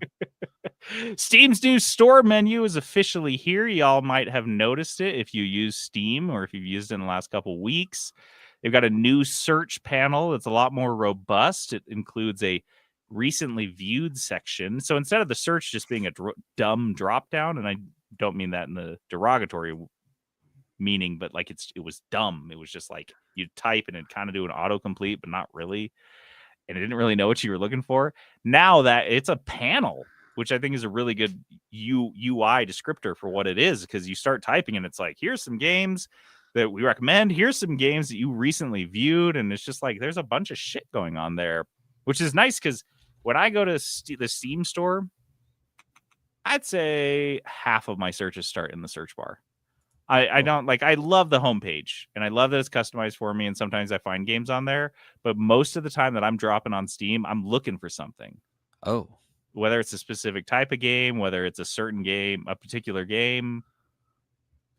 Steam's new store menu is officially here. Y'all might have noticed it if you use Steam or if you've used it in the last couple weeks. They've got a new search panel that's a lot more robust. It includes a recently viewed section. So instead of the search just being a dumb drop down, and I don't mean that in the derogatory meaning, but like it was dumb. It was just like you type and it kind of do an autocomplete, but not really. And it didn't really know what you were looking for. Now that it's a panel, which I think is a really good UI descriptor for what it is, because you start typing and it's like, here's some games that we recommend. Here's some games that you recently viewed. And it's just like, there's a bunch of shit going on there, which is nice because when I go to the Steam store, I'd say half of my searches start in the search bar. I don't like, I love the homepage and I love that it's customized for me. And sometimes I find games on there, but most of the time that I'm dropping on Steam, I'm looking for something. Oh, whether it's a specific type of game, whether it's a certain game, a particular game.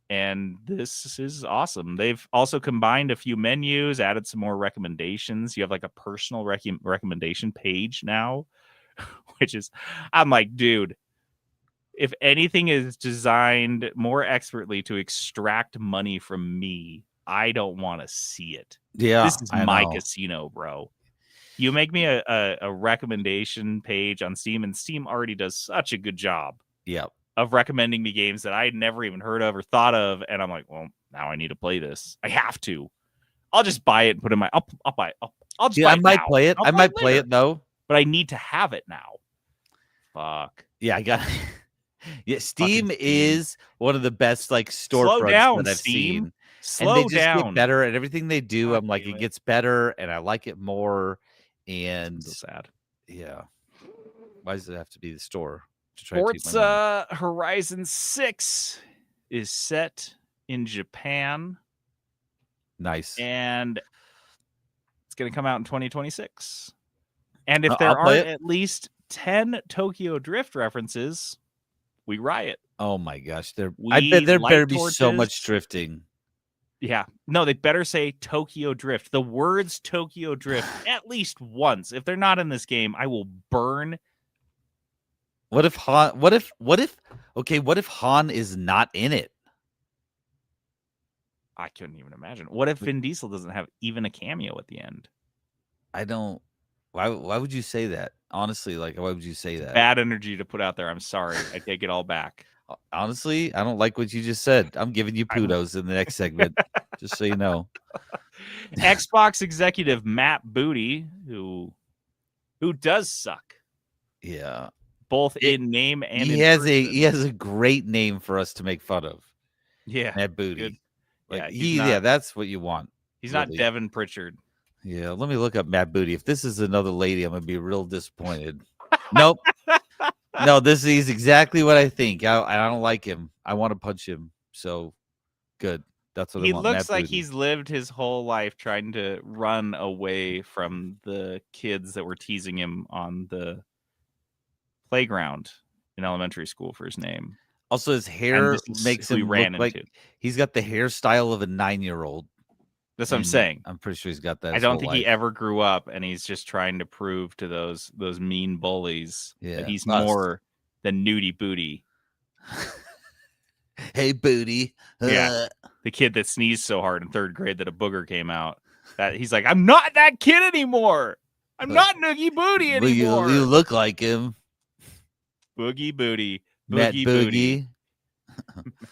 And this is awesome. They've also combined a few menus, added some more recommendations. You have like a personal recommendation page now, which is, I'm like, dude, if anything is designed more expertly to extract money from me, I don't want to see it. Yeah, this is my casino, bro. You make me a recommendation page on Steam, and Steam already does such a good job of recommending me games that I had never even heard of or thought of. And I'm like, well, now I need to play this. I have to. I'll just buy it and put it in my. I'll buy it. I'll just buy it. I might play it. I might play it though, but I need to have it now. Fuck. Yeah, I got. Yeah, Steam is one of the best like storefronts that I've seen. Slow and they just down. get better at everything they do. I'm like, it gets better, and I like it more. And so sad. Yeah. Why does it have to be the store? Forza Horizon 6 is set in Japan. Nice. And it's going to come out in 2026. And if there aren't at least 10 Tokyo Drift references, we riot. Oh my gosh. I bet there better be so much drifting. Yeah. No, they better say Tokyo Drift. The words Tokyo Drift at least once. If they're not in this game, I will burn. What if Han is not in it? I couldn't even imagine. What if Vin Diesel doesn't have even a cameo at the end? I don't. Why would you say that? Honestly, like, why would you say that? Bad energy to put out there. I'm sorry. I take it all back. Honestly, I don't like what you just said. I'm giving you kudos in the next segment, just so you know. Xbox executive Matt Booty, who does suck. Yeah. Both in name and he has a great name for us to make fun of. Yeah. Matt Booty. Good. Like, that's what you want. He's really. Not Devin Pritchard. Yeah, let me look up Matt Booty. If this is another lady, I'm gonna be real disappointed. Nope. No, he's exactly what I think. I don't like him. I want to punch him. So good. That's what he I want. looks Matt like Booty. He's lived his whole life trying to run away from the kids that were teasing him on the playground in elementary school for his name. Also, his hair makes him look like he's got the hairstyle of a 9-year-old. That's what I'm saying. I'm pretty sure he's got that. I don't think he ever grew up, and he's just trying to prove to those mean bullies that he's more than Nudie Booty. Hey, Booty. Yeah, the kid that sneezed so hard in 3rd grade that a booger came out. That he's like, I'm not that kid anymore. I'm not Noogie Booty anymore. You look like him. Boogie Booty. Matt Boogie.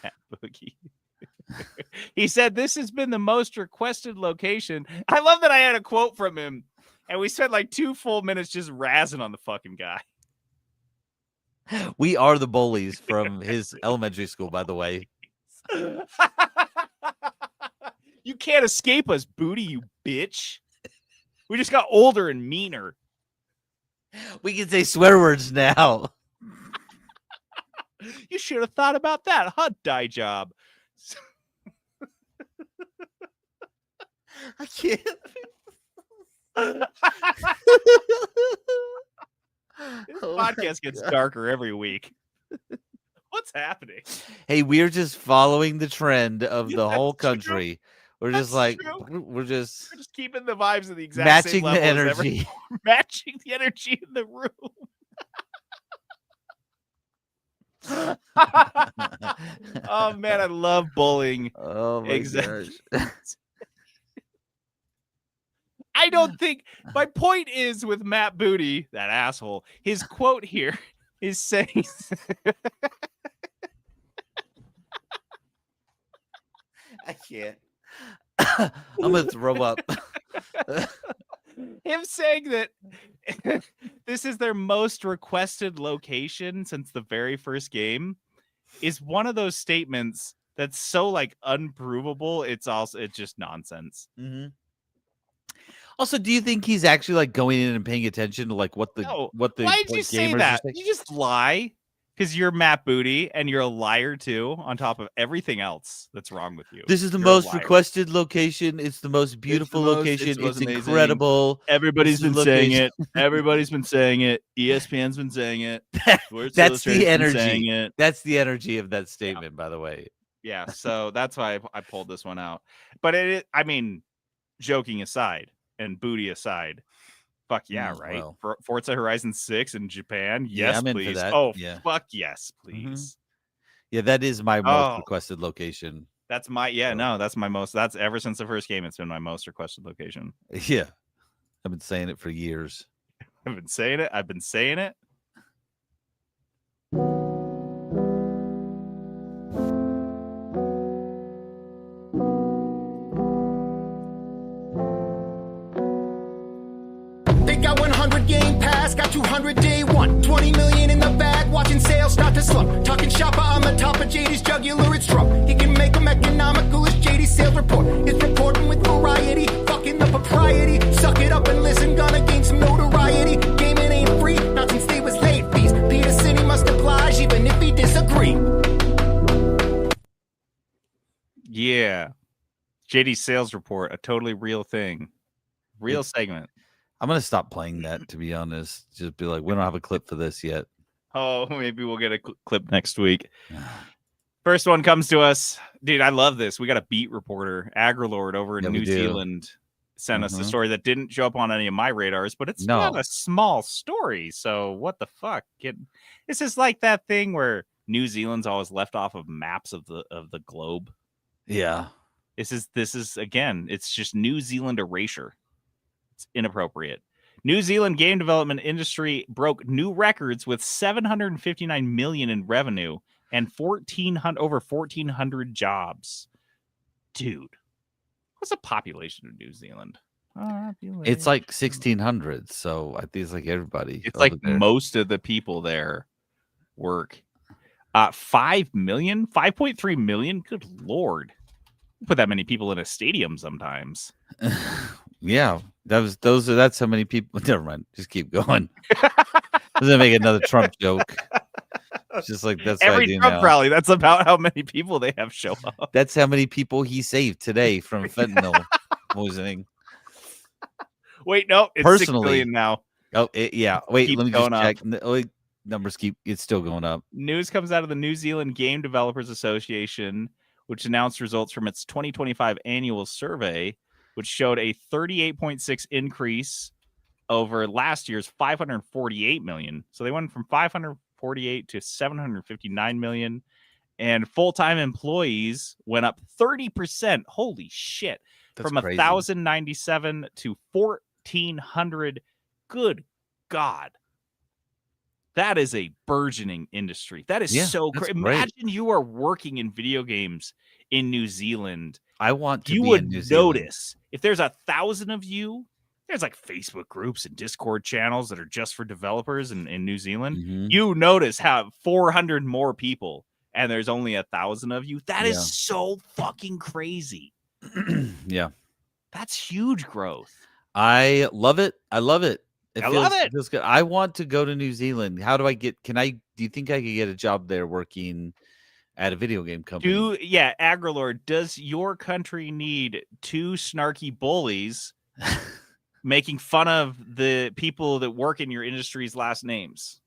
Matt Boogie. He said, this has been the most requested location. I love that I had a quote from him, and we spent like 2 full minutes just razzing on the fucking guy. We are the bullies from his elementary school, by the way. You can't escape us, Booty, you bitch. We just got older and meaner. We can say swear words now. You should have thought about that, huh, dye job? I can't. This podcast gets darker every week. What's happening? Hey, we're just following the trend of the whole country. We're just we're just keeping the vibes of the exact same level the energy. Matching the energy in the room. Oh man, I love bullying. Oh my gosh. I don't think my point is with Matt Booty, that asshole. His quote here is saying I can't. I'm gonna throw up. Him saying that this is their most requested location since the very first game is one of those statements that's so like unprovable. It's just nonsense. Mm-hmm. Also, do you think he's actually like going in and paying attention to like what the why did you say that? You just lie because you're Matt Booty and you're a liar too. On top of everything else that's wrong with you, this is the most requested location. It's the most beautiful location. It's incredible. Everybody's been saying it. Everybody's been saying it. ESPN's been saying it. That's the energy. That's the energy of that statement, by the way. Yeah, so that's why I pulled this one out. But I mean, joking aside. And Booty aside, fuck yeah, right? Well. For Forza Horizon 6 in Japan, yes, I'm please. In for that. Oh, fuck yes, please. Mm-hmm. Yeah, that is my most requested location. That's my that's my most. That's ever since the first game. It's been my most requested location. Yeah, I've been saying it for years. I've been saying it. Got 100 game pass, got 200 day one. 20 million in the bag, watching sales start to slump. Talking shopper on the top of JD's jugular, it's Trump. He can make them economical as JD's sales report. It's reporting with variety, fucking the propriety. Suck it up and listen, gonna gain some notoriety. Gaming ain't free, not since they was late fees. Peter City must oblige, even if he disagree. Yeah. JD's sales report, a totally real thing. Real segment. I'm going to stop playing that, to be honest. Just be like, we don't have a clip for this yet. Oh, maybe we'll get a clip next week. First one comes to us. Dude, I love this. We got a beat reporter, Agrilord, over in New Zealand, sent us a story that didn't show up on any of my radars, but it's not a small story. So what the fuck? This is like that thing where New Zealand's always left off of maps of the globe. Yeah. This is again, it's just New Zealand erasure. It's inappropriate. New Zealand game development industry broke new records with 759 million in revenue and over 1,400 jobs. Dude, what's the population of New Zealand? It's like 1,600. So I think it's like everybody. It's like most of the people there work. 5.3 million. Good Lord. Put that many people in a stadium sometimes. Yeah, that's how many people. Never mind. Just keep going. Doesn't make another Trump joke. It's just like that's every Trump rally. That's about how many people they have show up. That's how many people he saved today from fentanyl poisoning. Wait, no, it's personally 6 billion now. Oh, yeah. Wait, let me just check. Numbers it's still going up. News comes out of the New Zealand Game Developers Association, which announced results from its 2025 annual survey, which showed a 38.6 increase over last year's 548 million. So they went from 548 to 759 million. And full-time employees went up 30%. Holy shit. That's from 1,097 to 1,400. Good God. That is a burgeoning industry. That is so great. Imagine you are working in video games in New Zealand. I want to. You would notice if there's 1,000 of you. There's like Facebook groups and Discord channels that are just for developers in New Zealand. Mm-hmm. You notice how 400 more people, and there's only 1,000 of you. That is so fucking crazy. Yeah, that's huge growth. I love it. I love it. Love it. It feels good. I want to go to New Zealand. How do I get? Do you think I could get a job there working at a video game company? Agrilord, does your country need 2 snarky bullies making fun of the people that work in your industry's last names?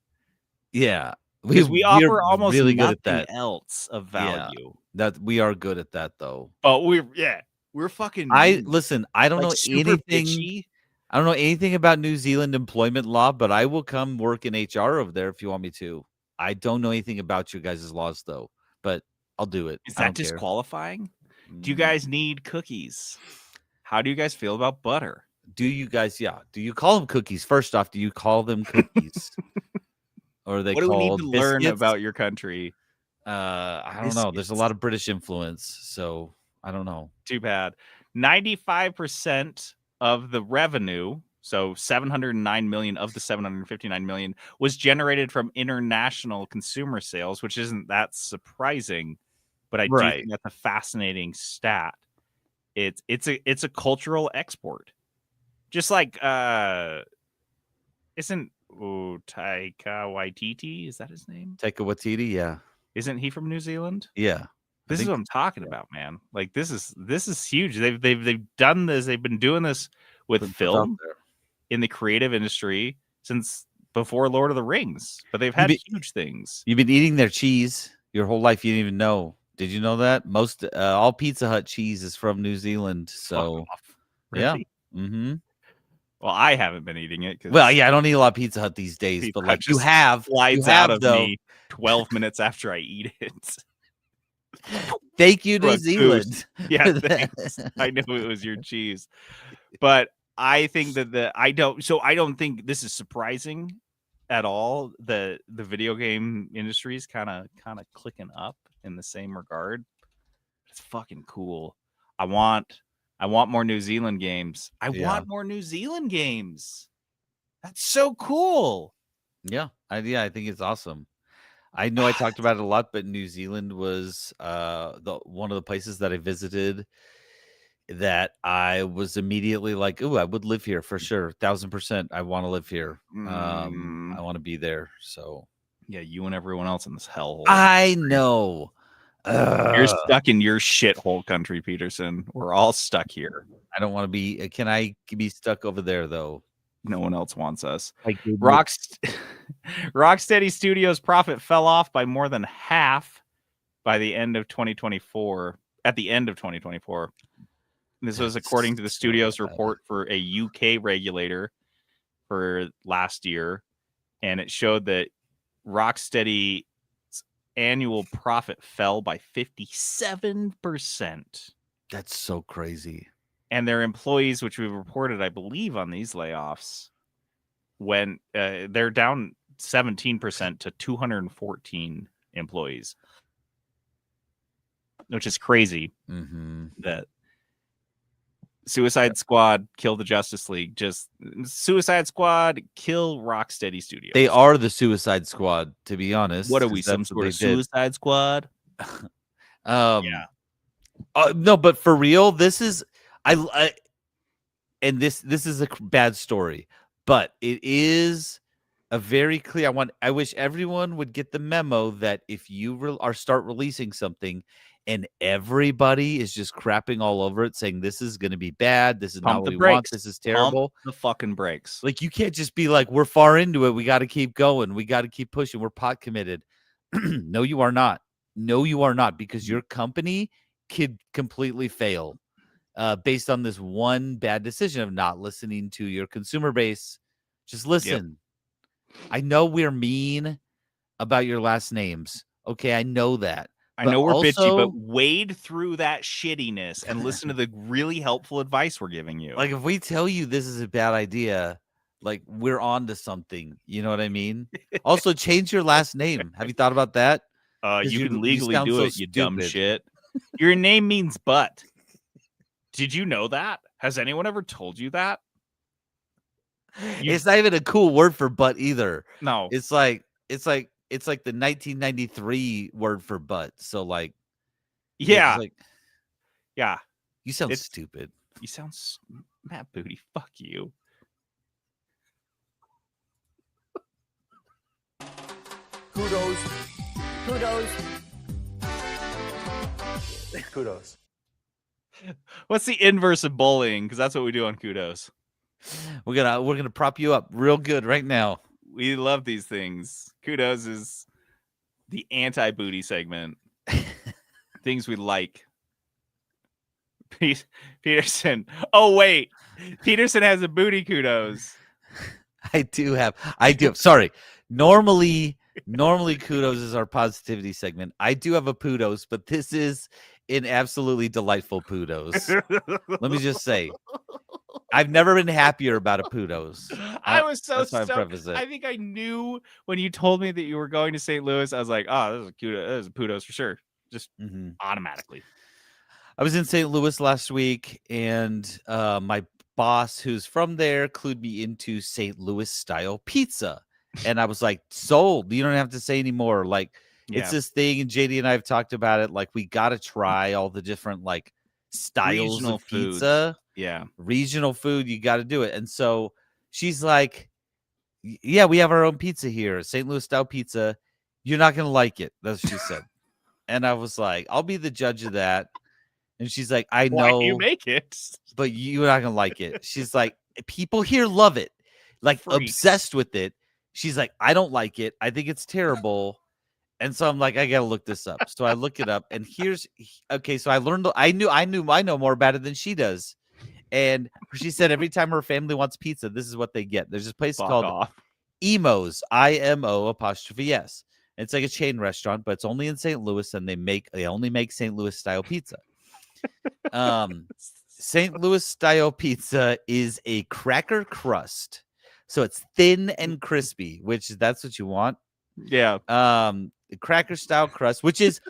Yeah. We offer almost really nothing else of value. Yeah, that we are good at that though. But we're fucking I don't know anything. Bitchy. I don't know anything about New Zealand employment law, but I will come work in HR over there if you want me to. I don't know anything about your guys' laws though, but I'll do it. Is that disqualifying? Do you guys need cookies? How do you guys feel about butter? Do you guys? Yeah. Do you call them cookies? First off, do you call them cookies? Or are they what do we need to biscuits? learn about your country? I don't know. There's a lot of British influence, so I don't know. Too bad. 95% of the revenue, so 709 million of the 759 million, was generated from international consumer sales, which isn't that surprising, but I do think that's a fascinating stat. It's a cultural export. Just like isn't Taika Waititi, is that his name? Taika Waititi, yeah. Isn't he from New Zealand? Yeah. This is what I'm talking about, man. Like this is huge. They've done this. They've been doing this with film in the creative industry since before Lord of the Rings. But they've had huge things. You've been eating their cheese your whole life. You didn't even know. Did you know that most all Pizza Hut cheese is from New Zealand? So really? Yeah. Mm-hmm. Well, I haven't been eating it. Well, yeah, I don't eat a lot of Pizza Hut these days, but like you have, out of me 12 minutes after I eat it. Thank you, New Zealand. Yeah, thanks. I knew it was your cheese, but I think that I don't think this is surprising at all. The video game industry is kind of clicking up in the same regard. It's fucking cool. I want more New Zealand games. I want more New Zealand games. That's so cool. Yeah, I think it's awesome. I know I talked about it a lot, but New Zealand was one of the places that I visited that I was immediately like, "Ooh, I would live here for sure, 1,000%. I want to live here. I want to be there." So, yeah, you and everyone else in this hellhole. I know. You're stuck in your shithole country, Peterson. We're all stuck here. I don't want to be. Can I be stuck over there though? No one else wants us. Rocksteady Studios' profit fell off by more than half by the end of 2024. At the end of 2024, this was according to the studio's report for a UK regulator for last year, and it showed that Rocksteady's annual profit fell by 57%. That's so crazy. And their employees, which we've reported, I believe, on these layoffs, when they're down 17% to 214 employees, which is crazy. Mm-hmm. That Suicide Squad kill the Justice League. Just Suicide Squad kill Rocksteady Studios. They are the Suicide Squad, to be honest. What are we, some sort of Suicide Squad? Yeah. No, but for real, this is and this is a bad story, but it is a very clear. I wish everyone would get the memo that if you start releasing something and everybody is just crapping all over it, saying this is going to be bad, this is not what we want, this is terrible. Pump the fucking brakes. Like you can't just be like, we're far into it, we got to keep going, we got to keep pushing, we're pot committed. No, you are not. No, you are not, because your company could completely fail based on this one bad decision of not listening to your consumer base. Just listen. Yep. I know we're mean about your last names. Okay, I know that. I know we're bitchy, but wade through that shittiness and listen to the really helpful advice we're giving you. Like if we tell you this is a bad idea, like we're on to something. You know what I mean? Also, change your last name. Have you thought about that? You can legally do it, you dumb shit. Your name means butt. Did you know that? Has anyone ever told you that? It's not even a cool word for butt either. No. It's like the 1993 word for butt. So like, yeah. Like, yeah. You sound stupid. You sound Matt Booty. Fuck you. Kudos. What's the inverse of bullying? Because that's what we do on Kudos. We're gonna prop you up real good right now. We love these things. Kudos is the anti-booty segment. Things we like. Peterson. Oh wait, Peterson has a booty kudos. I do have. Sorry. Normally Normally, kudos is our positivity segment. I do have a kudos, but this is an absolutely delightful kudos. Let me just say, I've never been happier about a kudos. I was so That's why I'm stoked. preface it. I think I knew when you told me that you were going to St. Louis. I was like, oh, this is a kudos. This is a kudos for sure. Just automatically. I was in St. Louis last week, and my boss, who's from there, clued me into St. Louis style pizza. And I was like, sold. You don't have to say anymore. Like, it's this thing, and JD and I have talked about it. Like, we got to try all the different like styles Regional of pizza. Foods. Yeah, regional food. You got to do it. And so she's like, yeah, we have our own pizza here, St. Louis style pizza. You're not gonna like it. That's what she said. And I was like, I'll be the judge of that. And she's like, I know why you make it, but you're not gonna like it. She's like, people here love it, like Freaks. obsessed with it. She's like, I don't like it. I think it's terrible. And so I'm like, I gotta look this up. So I look it up, and here's okay. So I learned, I know more about it than she does. And she said every time her family wants pizza, this is what they get. There's this place called Imo's, IMO''S. It's like a chain restaurant, but it's only in St. Louis, and they only make St. Louis style pizza. St. Louis style pizza is a cracker crust, so it's thin and crispy, which that's what you want. Yeah. The cracker style crust, which is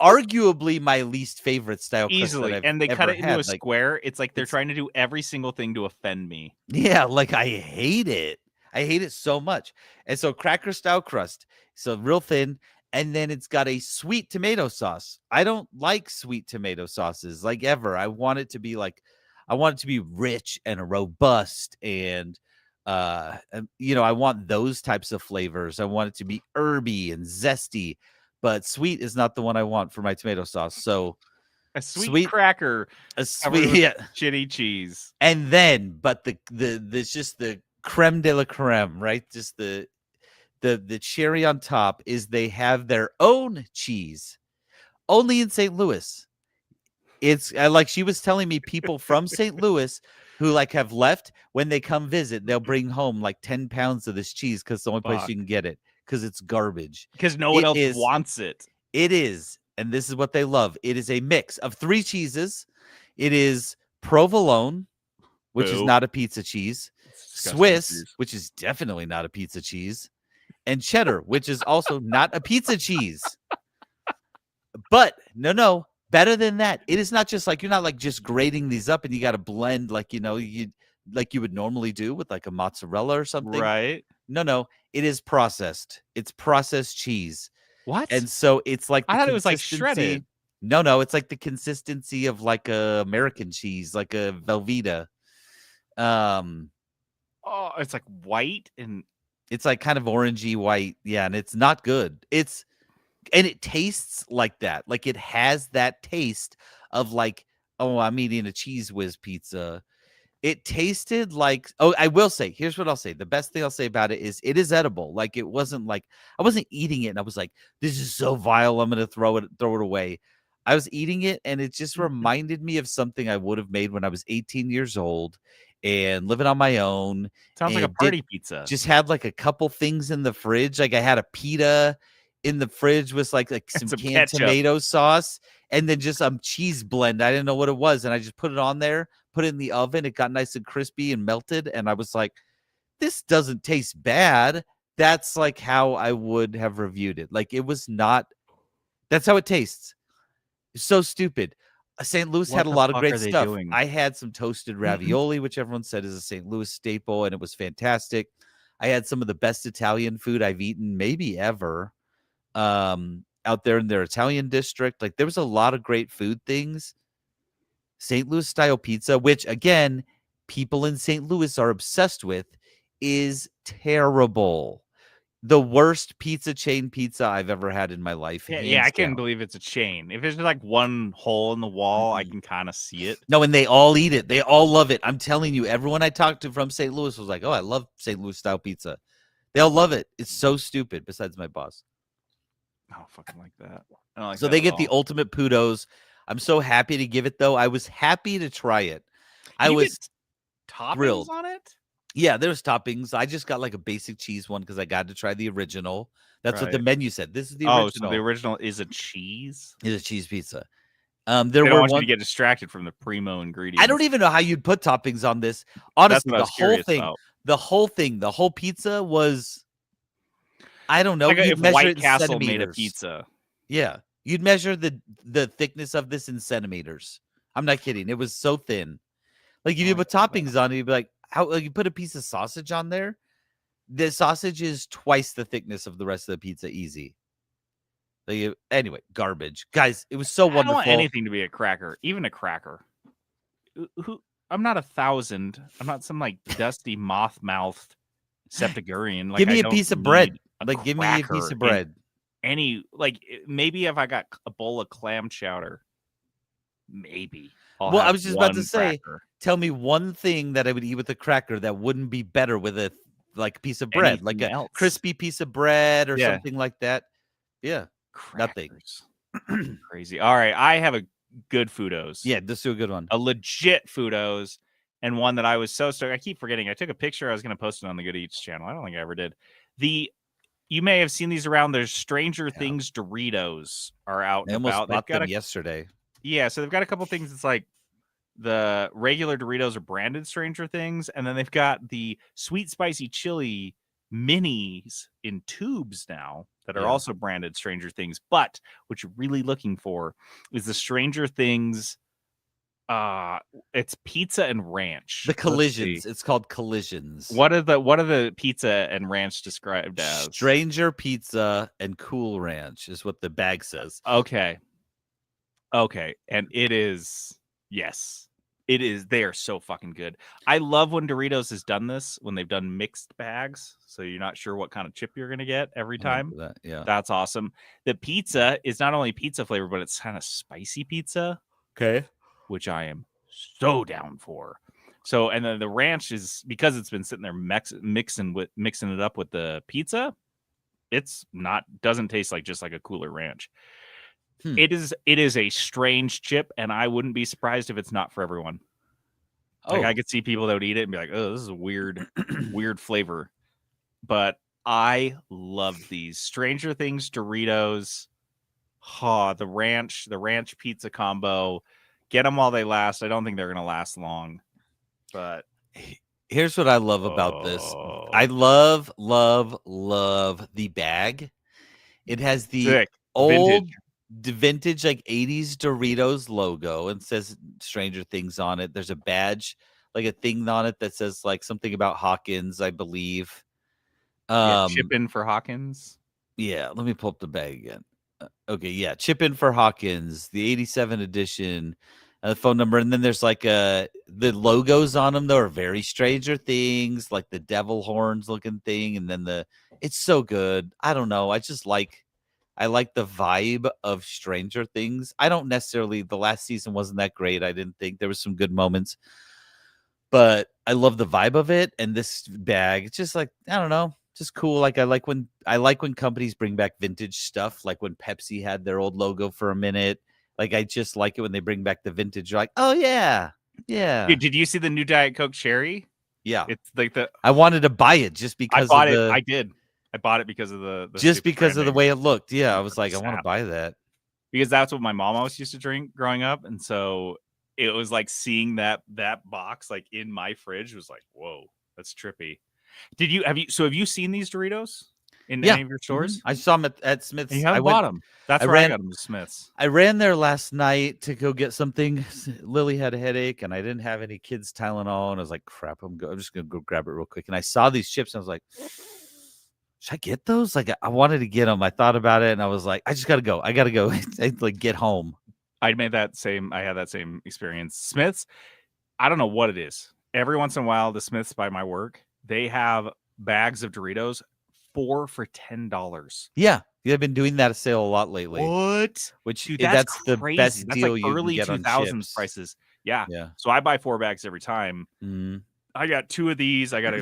arguably my least favorite style easily, crust and they cut it into a like, square. It's like they're trying to do every single thing to offend me. Yeah, like I hate it. I hate it so much. And so cracker style crust, so real thin, and then it's got a sweet tomato sauce. I don't like sweet tomato sauces like ever. I want it to be rich and robust, and I want those types of flavors. I want it to be herby and zesty, but sweet is not the one I want for my tomato sauce. So a sweet cracker, a sweet shitty cheese, and then but it's just the creme de la creme, right? Just the cherry on top is they have their own cheese, only in St. Louis. It's like she was telling me, people from St. Louis who like have left, when they come visit, they'll bring home like 10 pounds of this cheese because it's the only place you can get it, because it's garbage. Because no one else wants it. It is, and this is what they love. It is a mix of 3 cheeses. It is provolone, which is not a pizza cheese, Swiss, which is definitely not a pizza cheese, and cheddar, which is also not a pizza cheese. But no. Better than that, it is not just like, you're not like just grating these up and you got to blend like, you would normally do with like a mozzarella or something. Right. No, it is processed. It's processed cheese. What? And so it's like, I thought it was like shredded. No, it's like the consistency of like a American cheese, like a Velveeta. Oh, it's like white, and it's like kind of orangey white. Yeah, and it's not good. And it tastes like that. Like it has that taste of like, oh, I'm eating a Cheese Whiz pizza. It tasted like, oh, I will say, here's what I'll say. The best thing I'll say about it is edible. Like it wasn't like, I wasn't eating it and I was like, this is so vile, I'm going to throw it away. I was eating it and it just reminded me of something I would have made when I was 18 years old and living on my own. Sounds like a party pizza. Just had like a couple things in the fridge. Like I had a pita in the fridge with like some canned tomato sauce, and then just cheese blend. I didn't know what it was, and I just put it on there, put it in the oven. It got nice and crispy and melted, and I was like, this doesn't taste bad. That's like how I would have reviewed it. Like it was not, that's how it tastes. It's so stupid. St. Louis had a lot of great stuff. I had some toasted ravioli, which everyone said is a St. Louis staple, and it was fantastic. I had some of the best Italian food I've eaten maybe ever. Out there in their Italian district. Like there was a lot of great food things. St. Louis style pizza, which again, people in St. Louis are obsessed with, is terrible. The worst pizza chain pizza I've ever had in my life. Yeah, I can't believe it's a chain. If it's like one hole in the wall, I can kind of see it. No, and they all eat it. They all love it. I'm telling you, everyone I talked to from St. Louis was like, oh, I love St. Louis style pizza. They all love it. It's so stupid, besides my boss. I don't fucking like that. I don't like so that they get the ultimate kudos. I'm so happy to give it, though. I was happy to try it. I was toppings thrilled on it. Yeah, there's toppings. I just got like a basic cheese one because I got to try the original. That's what the menu said. This is the Oh, original. so the original is a cheese? It's a cheese pizza. They There don't were want you one. to get distracted from the primo ingredients. I don't even know how you'd put toppings on this. That's Honestly, what I the was whole curious thing, about. the whole pizza was, I don't know. Like You'd if measure White it in Castle made a centimeters. pizza. Yeah, you'd measure the thickness of this in centimeters. I'm not kidding. It was so thin. Like if you put toppings on it, you'd be like, how? Like, you put a piece of sausage on there. The sausage is twice the thickness of the rest of the pizza. Easy. Like, anyway, garbage, guys. It was so I don't wonderful. want anything to be a cracker, even a cracker. I'm not 1,000. I'm not some like dusty moth-mouthed septuagenarian. Like, give me a piece of bread. Like, give me a piece of bread. Maybe if I got a bowl of clam chowder, maybe. I was just about to say, tell me one thing that I would eat with a cracker that wouldn't be better with a piece of bread, Anything like a else. crispy piece of bread or something like that. Yeah, Crackers. Nothing. Crazy. All right, I have a good Foodos. Yeah, this is a good one. A legit Foodos, and one that I was so stoked. I keep forgetting. I took a picture. I was going to post it on the Good Eats channel. I don't think I ever did. You may have seen these around. There's Stranger Things Doritos are out and about. They've got them yesterday. Yeah, so they've got a couple things. It's like the regular Doritos are branded Stranger Things, and then they've got the sweet spicy chili minis in tubes now that are also branded Stranger Things. But what you're really looking for is the Stranger Things. It's pizza and ranch. The collisions. It's called collisions. What are the pizza and ranch described as? Stranger Pizza and Cool Ranch is what the bag says. Okay, and it is, yes, it is. They are so fucking good. I love when Doritos has done this, when they've done mixed bags, so you're not sure what kind of chip you're gonna get every time. Yeah, that's awesome. The pizza is not only pizza flavor, but it's kind of spicy pizza. Okay, which I am so down for. So, and then the ranch is, because it's been sitting there mixing it up with the pizza. It's doesn't taste like just like a cooler ranch. It is a strange chip, and I wouldn't be surprised if it's not for everyone. Like, I could see people that would eat it and be like, "Oh, this is a weird, weird flavor." But I love these Stranger Things Doritos. The ranch pizza combo. Get them while they last. I don't think they're gonna last long. But here's what I love about this. I love the bag. It has the old vintage like 80s Doritos logo and says Stranger Things on it. There's a badge, like a thing on it that says like something about Hawkins, I believe. Chip in for Hawkins. Yeah, let me pull up the bag again. Okay, yeah, chip in for Hawkins, the 87 edition, the phone number, and then there's like the logos on them though are very Stranger Things, like the devil horns looking thing, and then it's so good. I don't know, I like the vibe of Stranger Things. I don't necessarily, the last season wasn't that great. I didn't think there was some good moments, but I love the vibe of it. And this bag, it's just like, I don't know, just cool. Like I like when companies bring back vintage stuff, like when Pepsi had their old logo for a minute. Like I just like it when they bring back the vintage. You're like, oh yeah. Dude, did you see the new Diet Coke Cherry? Yeah, it's like I wanted to buy it just because I bought it. I did. I bought it because of the just because of the way it looked. Yeah, I was like, I want to buy that because that's what my mom always used to drink growing up, and so it was like seeing that box like in my fridge was like, whoa, that's trippy. Have you seen these Doritos in any of your stores? Mm-hmm. I saw them at Smith's. And you haven't bought them. That's where I got them to Smith's. I ran there last night to go get something. Lily had a headache, and I didn't have any kids Tylenol, and I was like, crap, I'm just gonna go grab it real quick. And I saw these chips, and I was like, should I get those? Like, I wanted to get them. I thought about it, and I was like, I just gotta go. I gotta go. Like, get home. I had that same experience. Smith's, I don't know what it is. Every once in a while, the Smith's by my work, they have bags of Doritos 4 for $10. Yeah, they've been doing that sale a lot lately. What? Which dude, that's crazy. The best that's deal like you early can get 2000s on chips. prices. Yeah. So I buy 4 bags every time. Mm-hmm. I got 2 of these. I got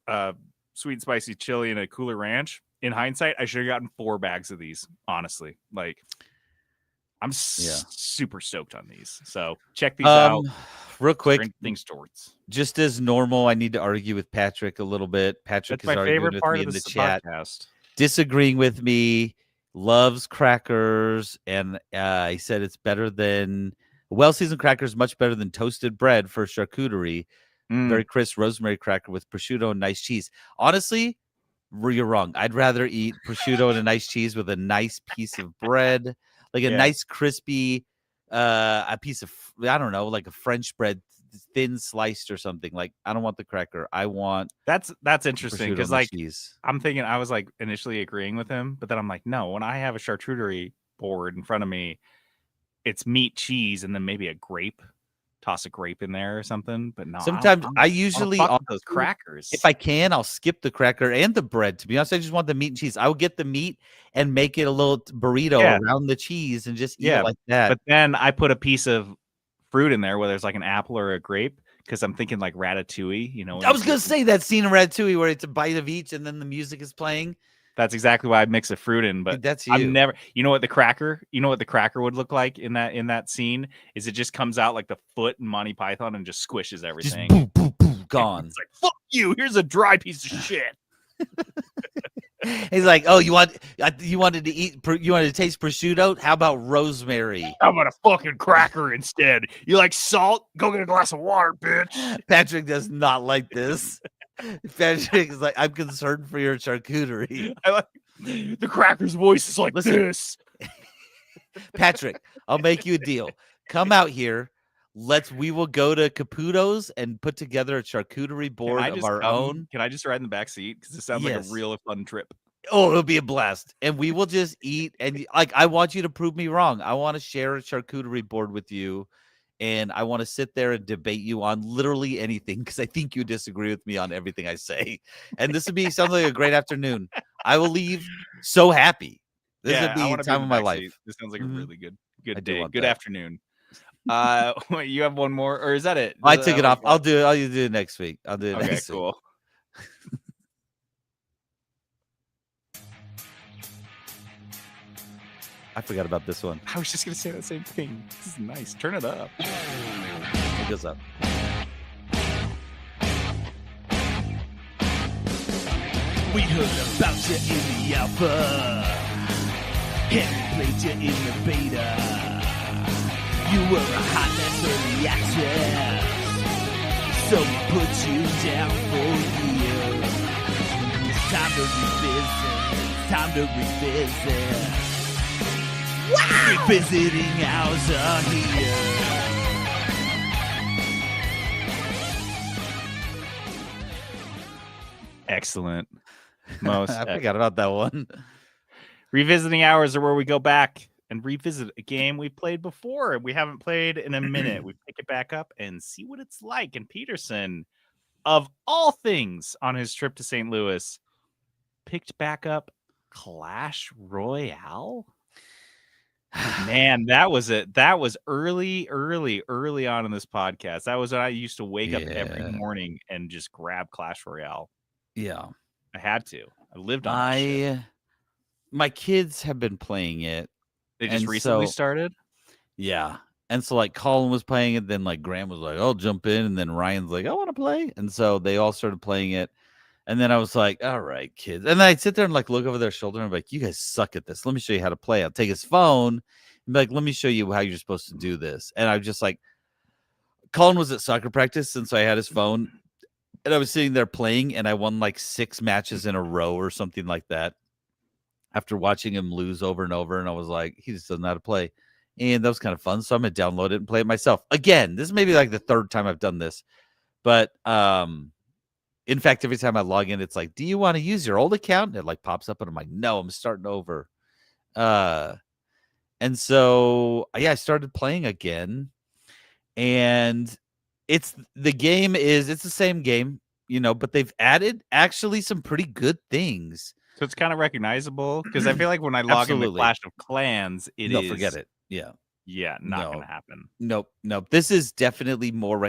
a sweet and spicy chili and a cooler ranch. In hindsight, I should have gotten 4 bags of these. Honestly, like I'm super stoked on these. So check these out. Real quick, things towards. Just as normal, I need to argue with Patrick a little bit. Patrick That's is my arguing favorite with part me of in this the chat, podcast. disagreeing with me, loves crackers, and he said it's better than well-seasoned crackers, much better than toasted bread for charcuterie. Very crisp rosemary cracker with prosciutto and nice cheese. Honestly, you're wrong. I'd rather eat prosciutto and a nice cheese with a nice piece of bread, like a nice crispy, a piece of, I don't know, like a French bread, thin sliced or something. Like, I don't want the cracker. I want that's interesting because like cheese. I'm thinking, I was like initially agreeing with him, but then I'm like, no, when I have a charcuterie board in front of me, it's meat, cheese, and then maybe a grape. Toss a grape in there or something, but no. Sometimes I usually those crackers. If I can, I'll skip the cracker and the bread. To be honest, I just want the meat and cheese. I will get the meat and make it a little burrito around the cheese and just eat it like that. But then I put a piece of fruit in there, whether it's like an apple or a grape, because I'm thinking like Ratatouille. You know, I was gonna say that scene in Ratatouille where it's a bite of each and then the music is playing. That's exactly why I mix a fruit in, but that's you. I'm never. You know what the cracker would look like in that scene is it just comes out like the foot in Monty Python and just squishes everything. Just boom, boom, boom, gone. It's like, fuck you. Here's a dry piece of shit. He's like, oh, you wanted to taste prosciutto? How about rosemary? How about a fucking cracker instead? You like salt? Go get a glass of water, bitch. Patrick does not like this. Patrick is like, I'm concerned for your charcuterie. I like the cracker's voice is like this. Patrick, I'll make you a deal. Come out here. We will go to Caputo's and put together a charcuterie board of our own. Can I just ride in the back seat? Because it sounds like a real fun trip. Oh, it'll be a blast. And we will just eat. And like, I want you to prove me wrong. I want to share a charcuterie board with you. And I want to sit there and debate you on literally anything because I think you disagree with me on everything I say. And this sounds like a great afternoon. I will leave so happy. This would be the time of my life. This sounds like a really good day. Good afternoon. You have one more, or is that it? I took it off. I'll do it next week. I'll do it next week. Cool. I forgot about this one. I was just going to say that same thing. This is nice. Turn it up. It goes up. We heard about you in the alpha, and we played you in the beta. You were a hot mess early access, so we put you down for years. It's time to revisit. Wow! Revisiting hours are here. Excellent. I forgot about that one. Revisiting hours are where we go back and revisit a game we played before and we haven't played in a minute. We pick it back up and see what it's like. And Peterson, of all things on his trip to St. Louis, picked back up Clash Royale. Man, that was it. That was early on in this podcast. That was when I used to wake up every morning and just grab Clash Royale. Yeah. I had to. I lived on that shit. My kids have been playing it. They just recently started? Yeah. And so like Colin was playing it, then like Graham was like, I'll jump in, and then Ryan's like, I want to play. And so they all started playing it. And then I was like, all right, kids. And then I'd sit there and like look over their shoulder and be like, you guys suck at this. Let me show you how to play. I'll take his phone and be like, let me show you how you're supposed to do this. And I was just like, Colin was at soccer practice, and so I had his phone. And I was sitting there playing, and I won like 6 matches in a row or something like that after watching him lose over and over. And I was like, he just doesn't know how to play. And that was kind of fun. So I'm going to download it and play it myself. Again, this is maybe like the 3rd time I've done this. But in fact, every time I log in, it's like, do you want to use your old account? And it like pops up, and I'm like, no, I'm starting over. And so, yeah, I started playing again. And it's the same game, you know, but they've added actually some pretty good things. So it's kind of recognizable because I feel like when I log into Clash of Clans, forget it. Yeah. Yeah, not gonna happen. Nope. This is definitely more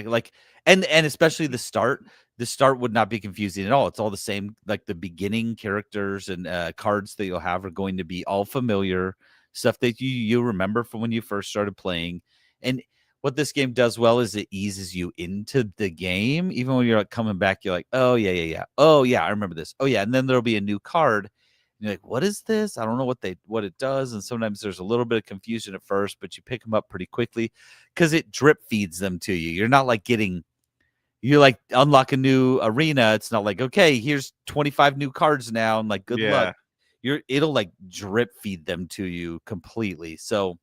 and especially the start. The start would not be confusing at all. It's all the same. Like the beginning characters and cards that you'll have are going to be all familiar. stuff that you remember from when you first started playing. And what this game does well is it eases you into the game. Even when you're like coming back, you're like, oh yeah. Oh yeah, I remember this. Oh yeah. And then there'll be a new card. And you're like, what is this? I don't know what it does. And sometimes there's a little bit of confusion at first, but you pick them up pretty quickly because it drip feeds them to you. You're not like you like unlock a new arena. It's not like, okay, here's 25 new cards now. And like, good luck. It'll like drip feed them to you completely. So,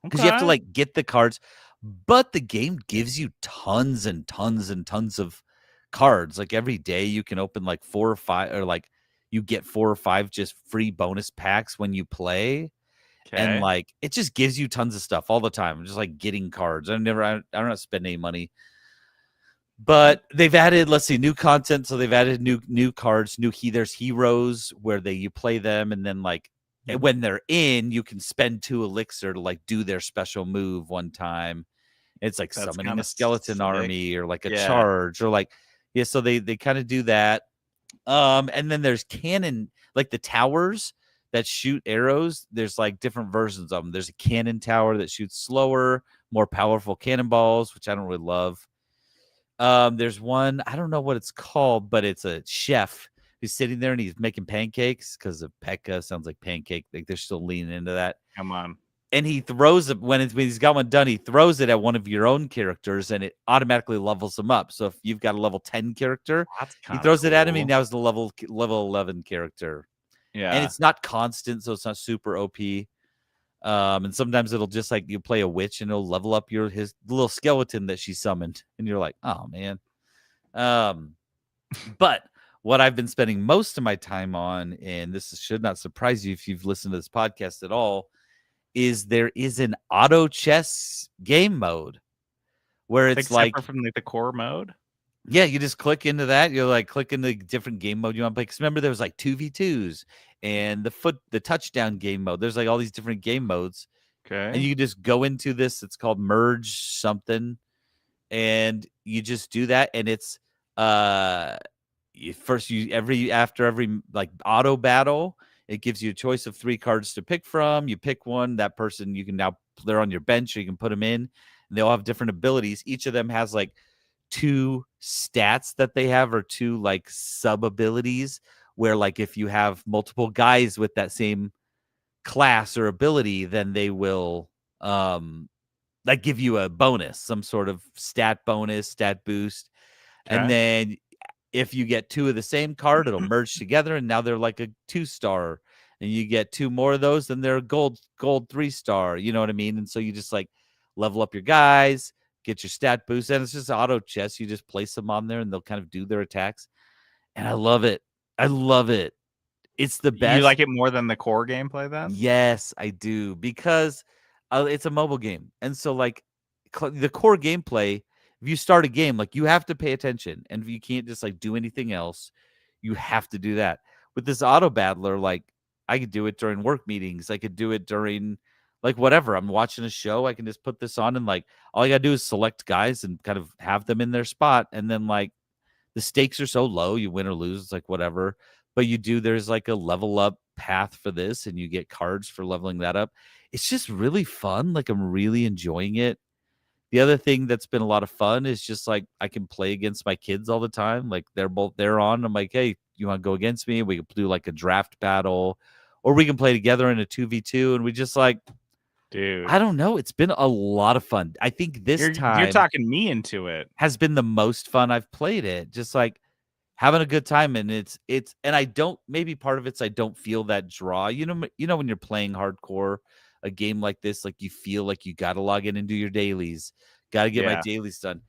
because you have to like get the cards, but the game gives you tons and tons and tons of cards. Like every day you can open like 4 or 5, or like you get 4 or 5 just free bonus packs when you play. And like it just gives you tons of stuff all the time. Just like getting cards. I don't spend any money. But they've added, let's see, new content. So they've added new cards, there's heroes where you play them, and then like when they're in, you can spend 2 elixir to like do their special move one time. It's like summoning a skeleton army or like a charge or like, so they kind of do that. And then there's cannon, like the towers that shoot arrows. There's like different versions of them. There's a cannon tower that shoots slower, more powerful cannonballs, which I don't really love. There's one, I don't know what it's called, but it's a chef who's sitting there and he's making pancakes because of P.E.K.K.A. sounds like pancake. Like they're still leaning into that. Come on. And he throws it when he's got one done, he throws it at one of your own characters and it automatically levels them up. So if you've got a level 10 character, he throws it at him and now it's the level 11 character. Yeah. And it's not constant, so it's not super OP. And sometimes it'll just like you play a witch and it'll level up his little skeleton that she summoned, and you're like, oh man. But what I've been spending most of my time on, and this should not surprise you if you've listened to this podcast at all, is there is an auto chess game mode where it's like from the core mode. Yeah, you just click into that. You're like clicking the different game mode you want to play. Because remember, there was like 2v2s and the touchdown game mode. There's like all these different game modes. Okay. And you just go into this. It's called merge something. And you just do that. And it's after every like auto battle, it gives you a choice of 3 cards to pick from. You pick one. That person, they're on your bench, or you can put them in. And they all have different abilities. Each of them has like 2 stats that they have, or 2 like sub abilities, where like if you have multiple guys with that same class or ability, then they will like give you a bonus, some sort of stat bonus, stat boost. Okay. And then if you get 2 of the same card, it'll merge together and now they're like a 2-star, and you get 2 more of those, then they're a gold 3-star, you know what I mean? And so you just like level up your guys, get your stat boost, and it's just auto chess. You just place them on there and they'll kind of do their attacks. And I love it. It's the best. You like it more than the core gameplay then? Yes, I do, because it's a mobile game. And so like the core gameplay, if you start a game, like you have to pay attention, and you can't just like do anything else. You have to do that. With this auto battler, like I could do it during work meetings. I could do it during like whatever. I'm watching a show. I can just put this on, and like all I gotta do is select guys and kind of have them in their spot. And then like the stakes are so low, you win or lose, it's like whatever. But there's like a level up path for this, and you get cards for leveling that up. It's just really fun. Like I'm really enjoying it. The other thing that's been a lot of fun is just like I can play against my kids all the time. Like they're on. I'm like, hey, you want to go against me? We can do like a draft battle, or we can play together in a 2v2, and we just like, dude, I don't know. It's been a lot of fun. I think time you're talking me into it. Has been the most fun I've played it. Just like having a good time, and it's and I don't, maybe part of it's I don't feel that draw. You know when you're playing hardcore a game like this, like you feel like you got to log in and do your dailies, got to get my dailies done,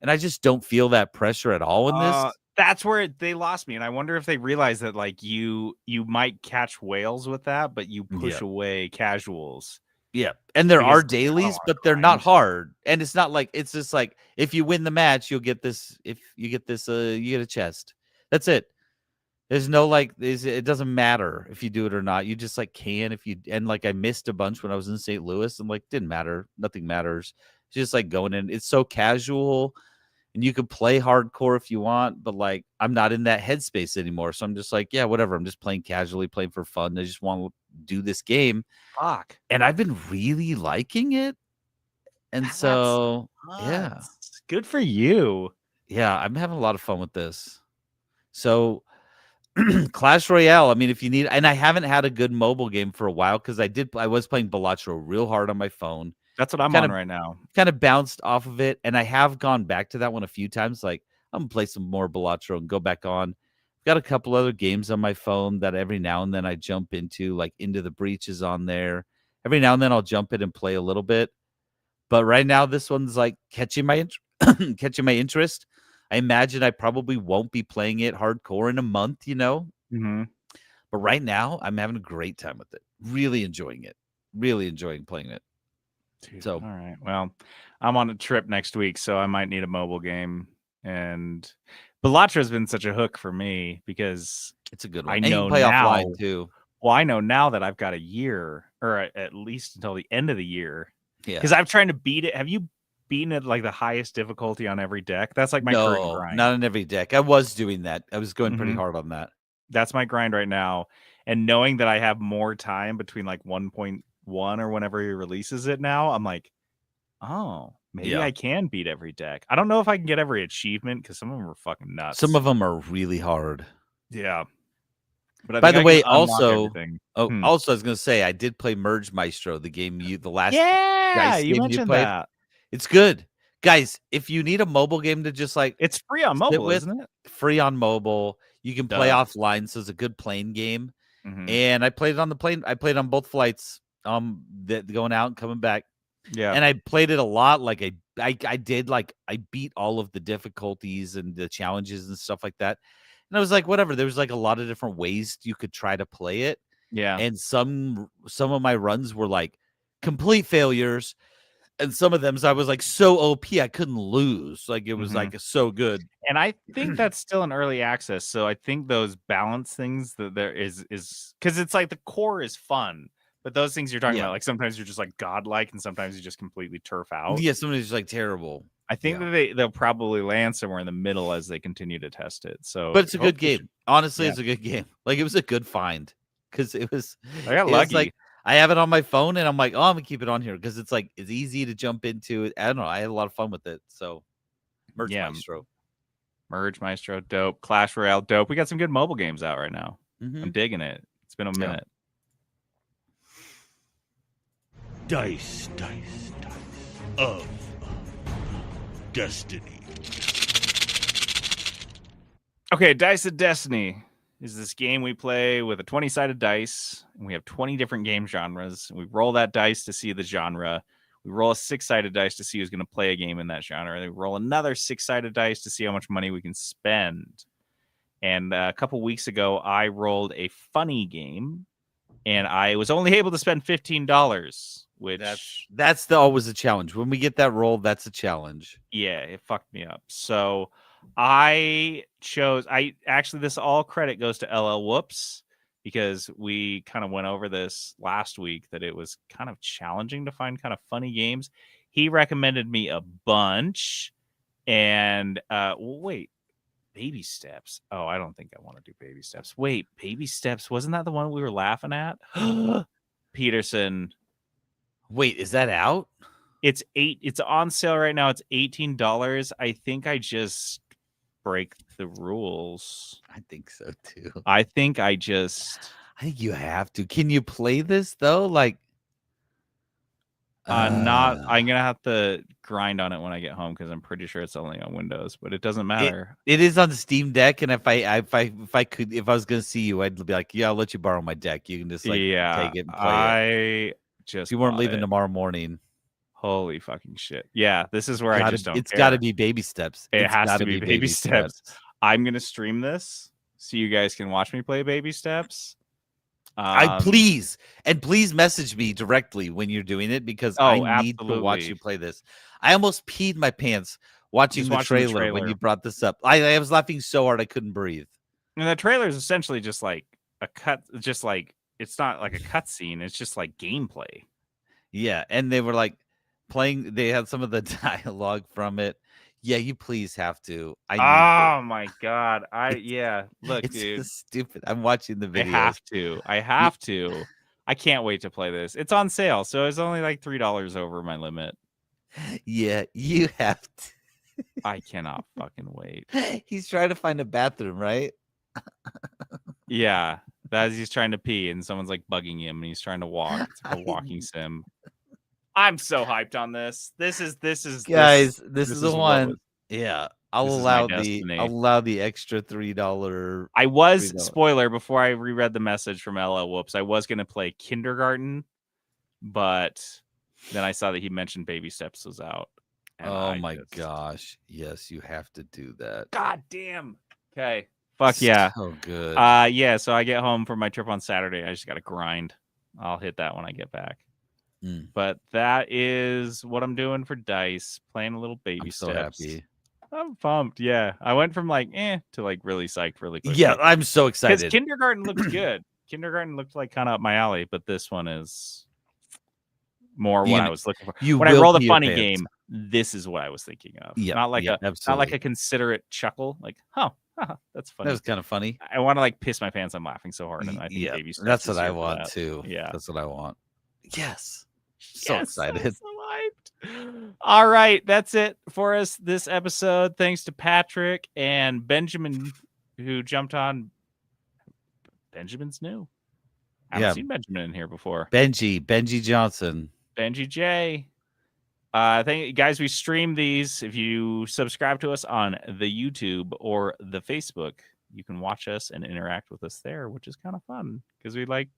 and I just don't feel that pressure at all in this. That's where they lost me, and I wonder if they realize that like you might catch whales with that, but you push away casuals. Yeah, and there are dailies, but they're not hard, and it's not like, it's just like if you win the match, you'll get this. If you get this, you get a chest. That's it. There's no like, it doesn't matter if you do it or not. You just like can if you, and like I missed a bunch when I was in St. Louis, and like didn't matter. Nothing matters. It's just like going in. It's so casual. and you could play hardcore if you want, but like I'm not in that headspace anymore. So I'm just like, yeah, whatever. I'm just playing casually, playing for fun. I just want to do this game. Fuck. And I've been really liking it. And so yeah. Good for you. Yeah, I'm having a lot of fun with this. So Clash Royale, I mean, if you need, and I haven't had a good mobile game for a while because I was playing Balatro real hard on my phone. That's what I'm on right now. Kind of bounced off of it, and I have gone back to that one a few times. Like, I'm gonna play some more Balatro and go back on. I've got a couple other games on my phone that every now and then I jump into, like Into the Breach is on there. Every now and then I'll jump in and play a little bit. But right now, this one's like catching my interest. I imagine I probably won't be playing it hardcore in a month, Mm-hmm. But right now, I'm having a great time with it. Really enjoying it. Really enjoying playing it. Dude, So, all right. Well, I'm on a trip next week, so I might need a mobile game. And Balatro has been such a hook for me because it's a good one. I know you can play now, offline too. Well, I know now that I've got a year, or at least until the end of the year. Yeah. Because I'm trying to beat it. Have you beaten it like the highest difficulty on every deck? That's like my current grind. Not on every deck. I was doing that. I was going pretty hard on that. That's my grind right now. And knowing that I have more time between like 1.1 or whenever he releases it now, I'm like, oh, maybe I can beat every deck. I don't know if I can get every achievement because some of them are fucking nuts. Some of them are really hard. Yeah. But by the way, also, also I was gonna say I did play Merge Maestro, the game the last you mentioned that. It's good. Guys, if you need a mobile game to just like it's free on mobile, isn't it? Free on mobile. You can play offline, so it's a good plane game. And I played it on the plane. I played on both flights, going out and coming back. Yeah. And I played it a lot. Like I beat all of the difficulties and the challenges and stuff like that. And I was like, whatever. There was like a lot of different ways you could try to play it. Yeah. And some of my runs were like complete failures. And some of them, I was like so OP, I couldn't lose. Like it was like so good. And I think that's still in early access. So I think those balance things that there is because it's like the core is fun, but those things you're talking about, like sometimes you're just like godlike, and sometimes you just completely turf out. Yeah, somebody's just like terrible. I think that they'll probably land somewhere in the middle as they continue to test it. So, but it's a good game. Honestly, it's a good game. Like it was a good find because it was. I got lucky. Like, I have it on my phone, and I'm like, oh, I'm gonna keep it on here because it's like it's easy to jump into it. I don't know. I had a lot of fun with it. So, Merge Maestro, dope. Clash Royale, dope. We got some good mobile games out right now. I'm digging it. It's been a minute. Dice of Destiny. Okay, Dice of Destiny is this game we play with a 20-sided dice, and we have 20 different game genres. We roll that dice to see the genre. We roll a 6-sided dice to see who's going to play a game in that genre. And we roll another 6-sided dice to see how much money we can spend. And a couple weeks ago, I rolled a funny game, and I was only able to spend $15, which that's always a challenge. When we get that roll, that's a challenge. Yeah, it fucked me up. So this all credit goes to LL Whoops, because we kind of went over this last week that it was kind of challenging to find kind of funny games. He recommended me a bunch, and wait, Baby Steps. Oh, I don't think I want to do Baby Steps. Wait, Baby Steps, wasn't that the one we were laughing at? Peterson. Wait, is that out? It's on sale right now. It's $18. I think I just break the rules. I think so too. I think you have to. Can you play this though? Like I'm gonna have to grind on it when I get home because I'm pretty sure it's only on Windows, but it doesn't matter. It is on the Steam Deck, and if I was gonna see you, I'd be like, yeah, I'll let you borrow my deck. You can just like take it and play if you weren't leaving tomorrow morning. Holy fucking shit. Yeah, this is where I just don't care. It's got to be Baby Steps. It has to be Baby Steps. I'm going to stream this so you guys can watch me play Baby Steps. Please message me directly when you're doing it, because I need to watch you play this. I almost peed my pants watching the trailer when you brought this up. I was laughing so hard I couldn't breathe. And the trailer is essentially just like a cut, just like it's not like a cutscene. It's just like gameplay. Yeah, and they were like playing. They had some of the dialogue from it. Yeah, you please have to. I need Oh my god. Look, it's dude. just stupid. I'm watching the I videos. have to. I can't wait to play this. It's on sale, so it's only like $3 over my limit. Yeah, you have to. I cannot fucking wait. He's trying to find a bathroom, right? Yeah, as he's trying to pee and someone's like bugging him and he's trying to walk. It's like a walking sim. I'm so hyped on this. This is Guys, this is the one. Yeah, I'll allow the extra $3. I was spoiler before I reread the message from LL Whoops. I was gonna play Kindergarten, but then I saw that he mentioned Baby Steps was out. Oh my gosh. Yes, you have to do that. God damn. Okay. Fuck yeah. So good. Yeah, so I get home from my trip on Saturday. I just gotta grind. I'll hit that when I get back. But that is what I'm doing for Dice, playing a little Baby Steps. So happy. I'm pumped. Yeah. I went from like to like really psyched really quickly. Yeah, I'm so excited. Because Kindergarten looked good. Kindergarten looked like kind of up my alley, but this one is more what I was looking for. When I roll the funny game, this is what I was thinking of. Yeah, not like a considerate chuckle, like, that's funny. That was kind of funny. I want to like piss my pants. I'm laughing so hard, and I think Baby Steps that's what I want too. Yeah, that's what I want. Yes, so excited. I'm so hyped. All right, that's it for us this episode. Thanks to Patrick and Benjamin who jumped on. Benjamin's new. I haven't seen Benjamin in here before. Benji Johnson. Benji J. Thank you guys. We stream these. If you subscribe to us on the YouTube or the Facebook, you can watch us and interact with us there, which is kind of fun because we like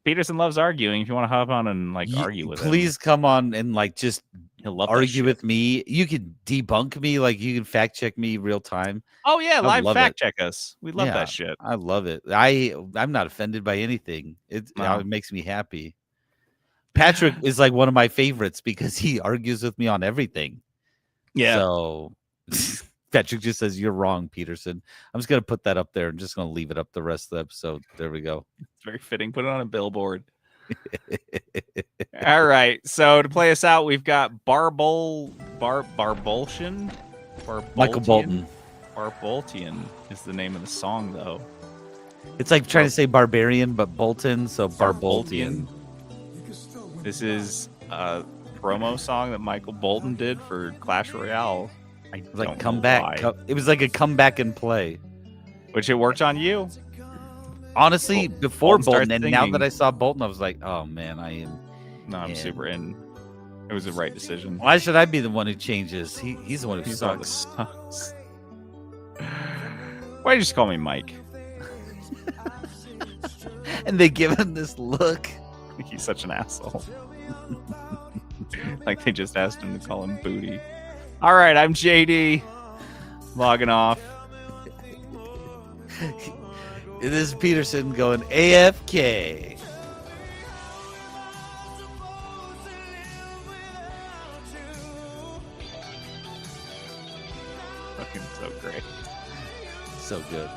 Peterson loves arguing. If you want to hop on and like argue with him, please come on and like just he'll love argue with me. You can debunk me, like you can fact check me real time. Oh yeah, live fact check us. We love that shit. I love it. I'm not offended by anything. It makes me happy. Patrick is like one of my favorites because he argues with me on everything. Yeah. So Patrick just says, "You're wrong, Peterson." I'm just going to put that up there. I'm just going to leave it up the rest of the episode. There we go. It's very fitting. Put it on a billboard. All right. So to play us out, we've got Barboltian. Michael Bolton. Barboltian is the name of the song, though. It's like trying to say barbarian, but Bolton. So Barboltian. This is a promo song that Michael Bolton did for Clash Royale. It was like comeback. It was like a comeback and play, which it worked on you. Honestly, before Bolton, and now that I saw Bolton, I was like, "Oh man, I'm super in." It was the right decision. Why should I be the one who changes? He's the one who sucks. Why did you just call me Mike? And they give him this look. He's such an asshole. Like they just asked him to call him Booty. All right, I'm JD. Logging off. This is Peterson going AFK. Fucking so great. So good.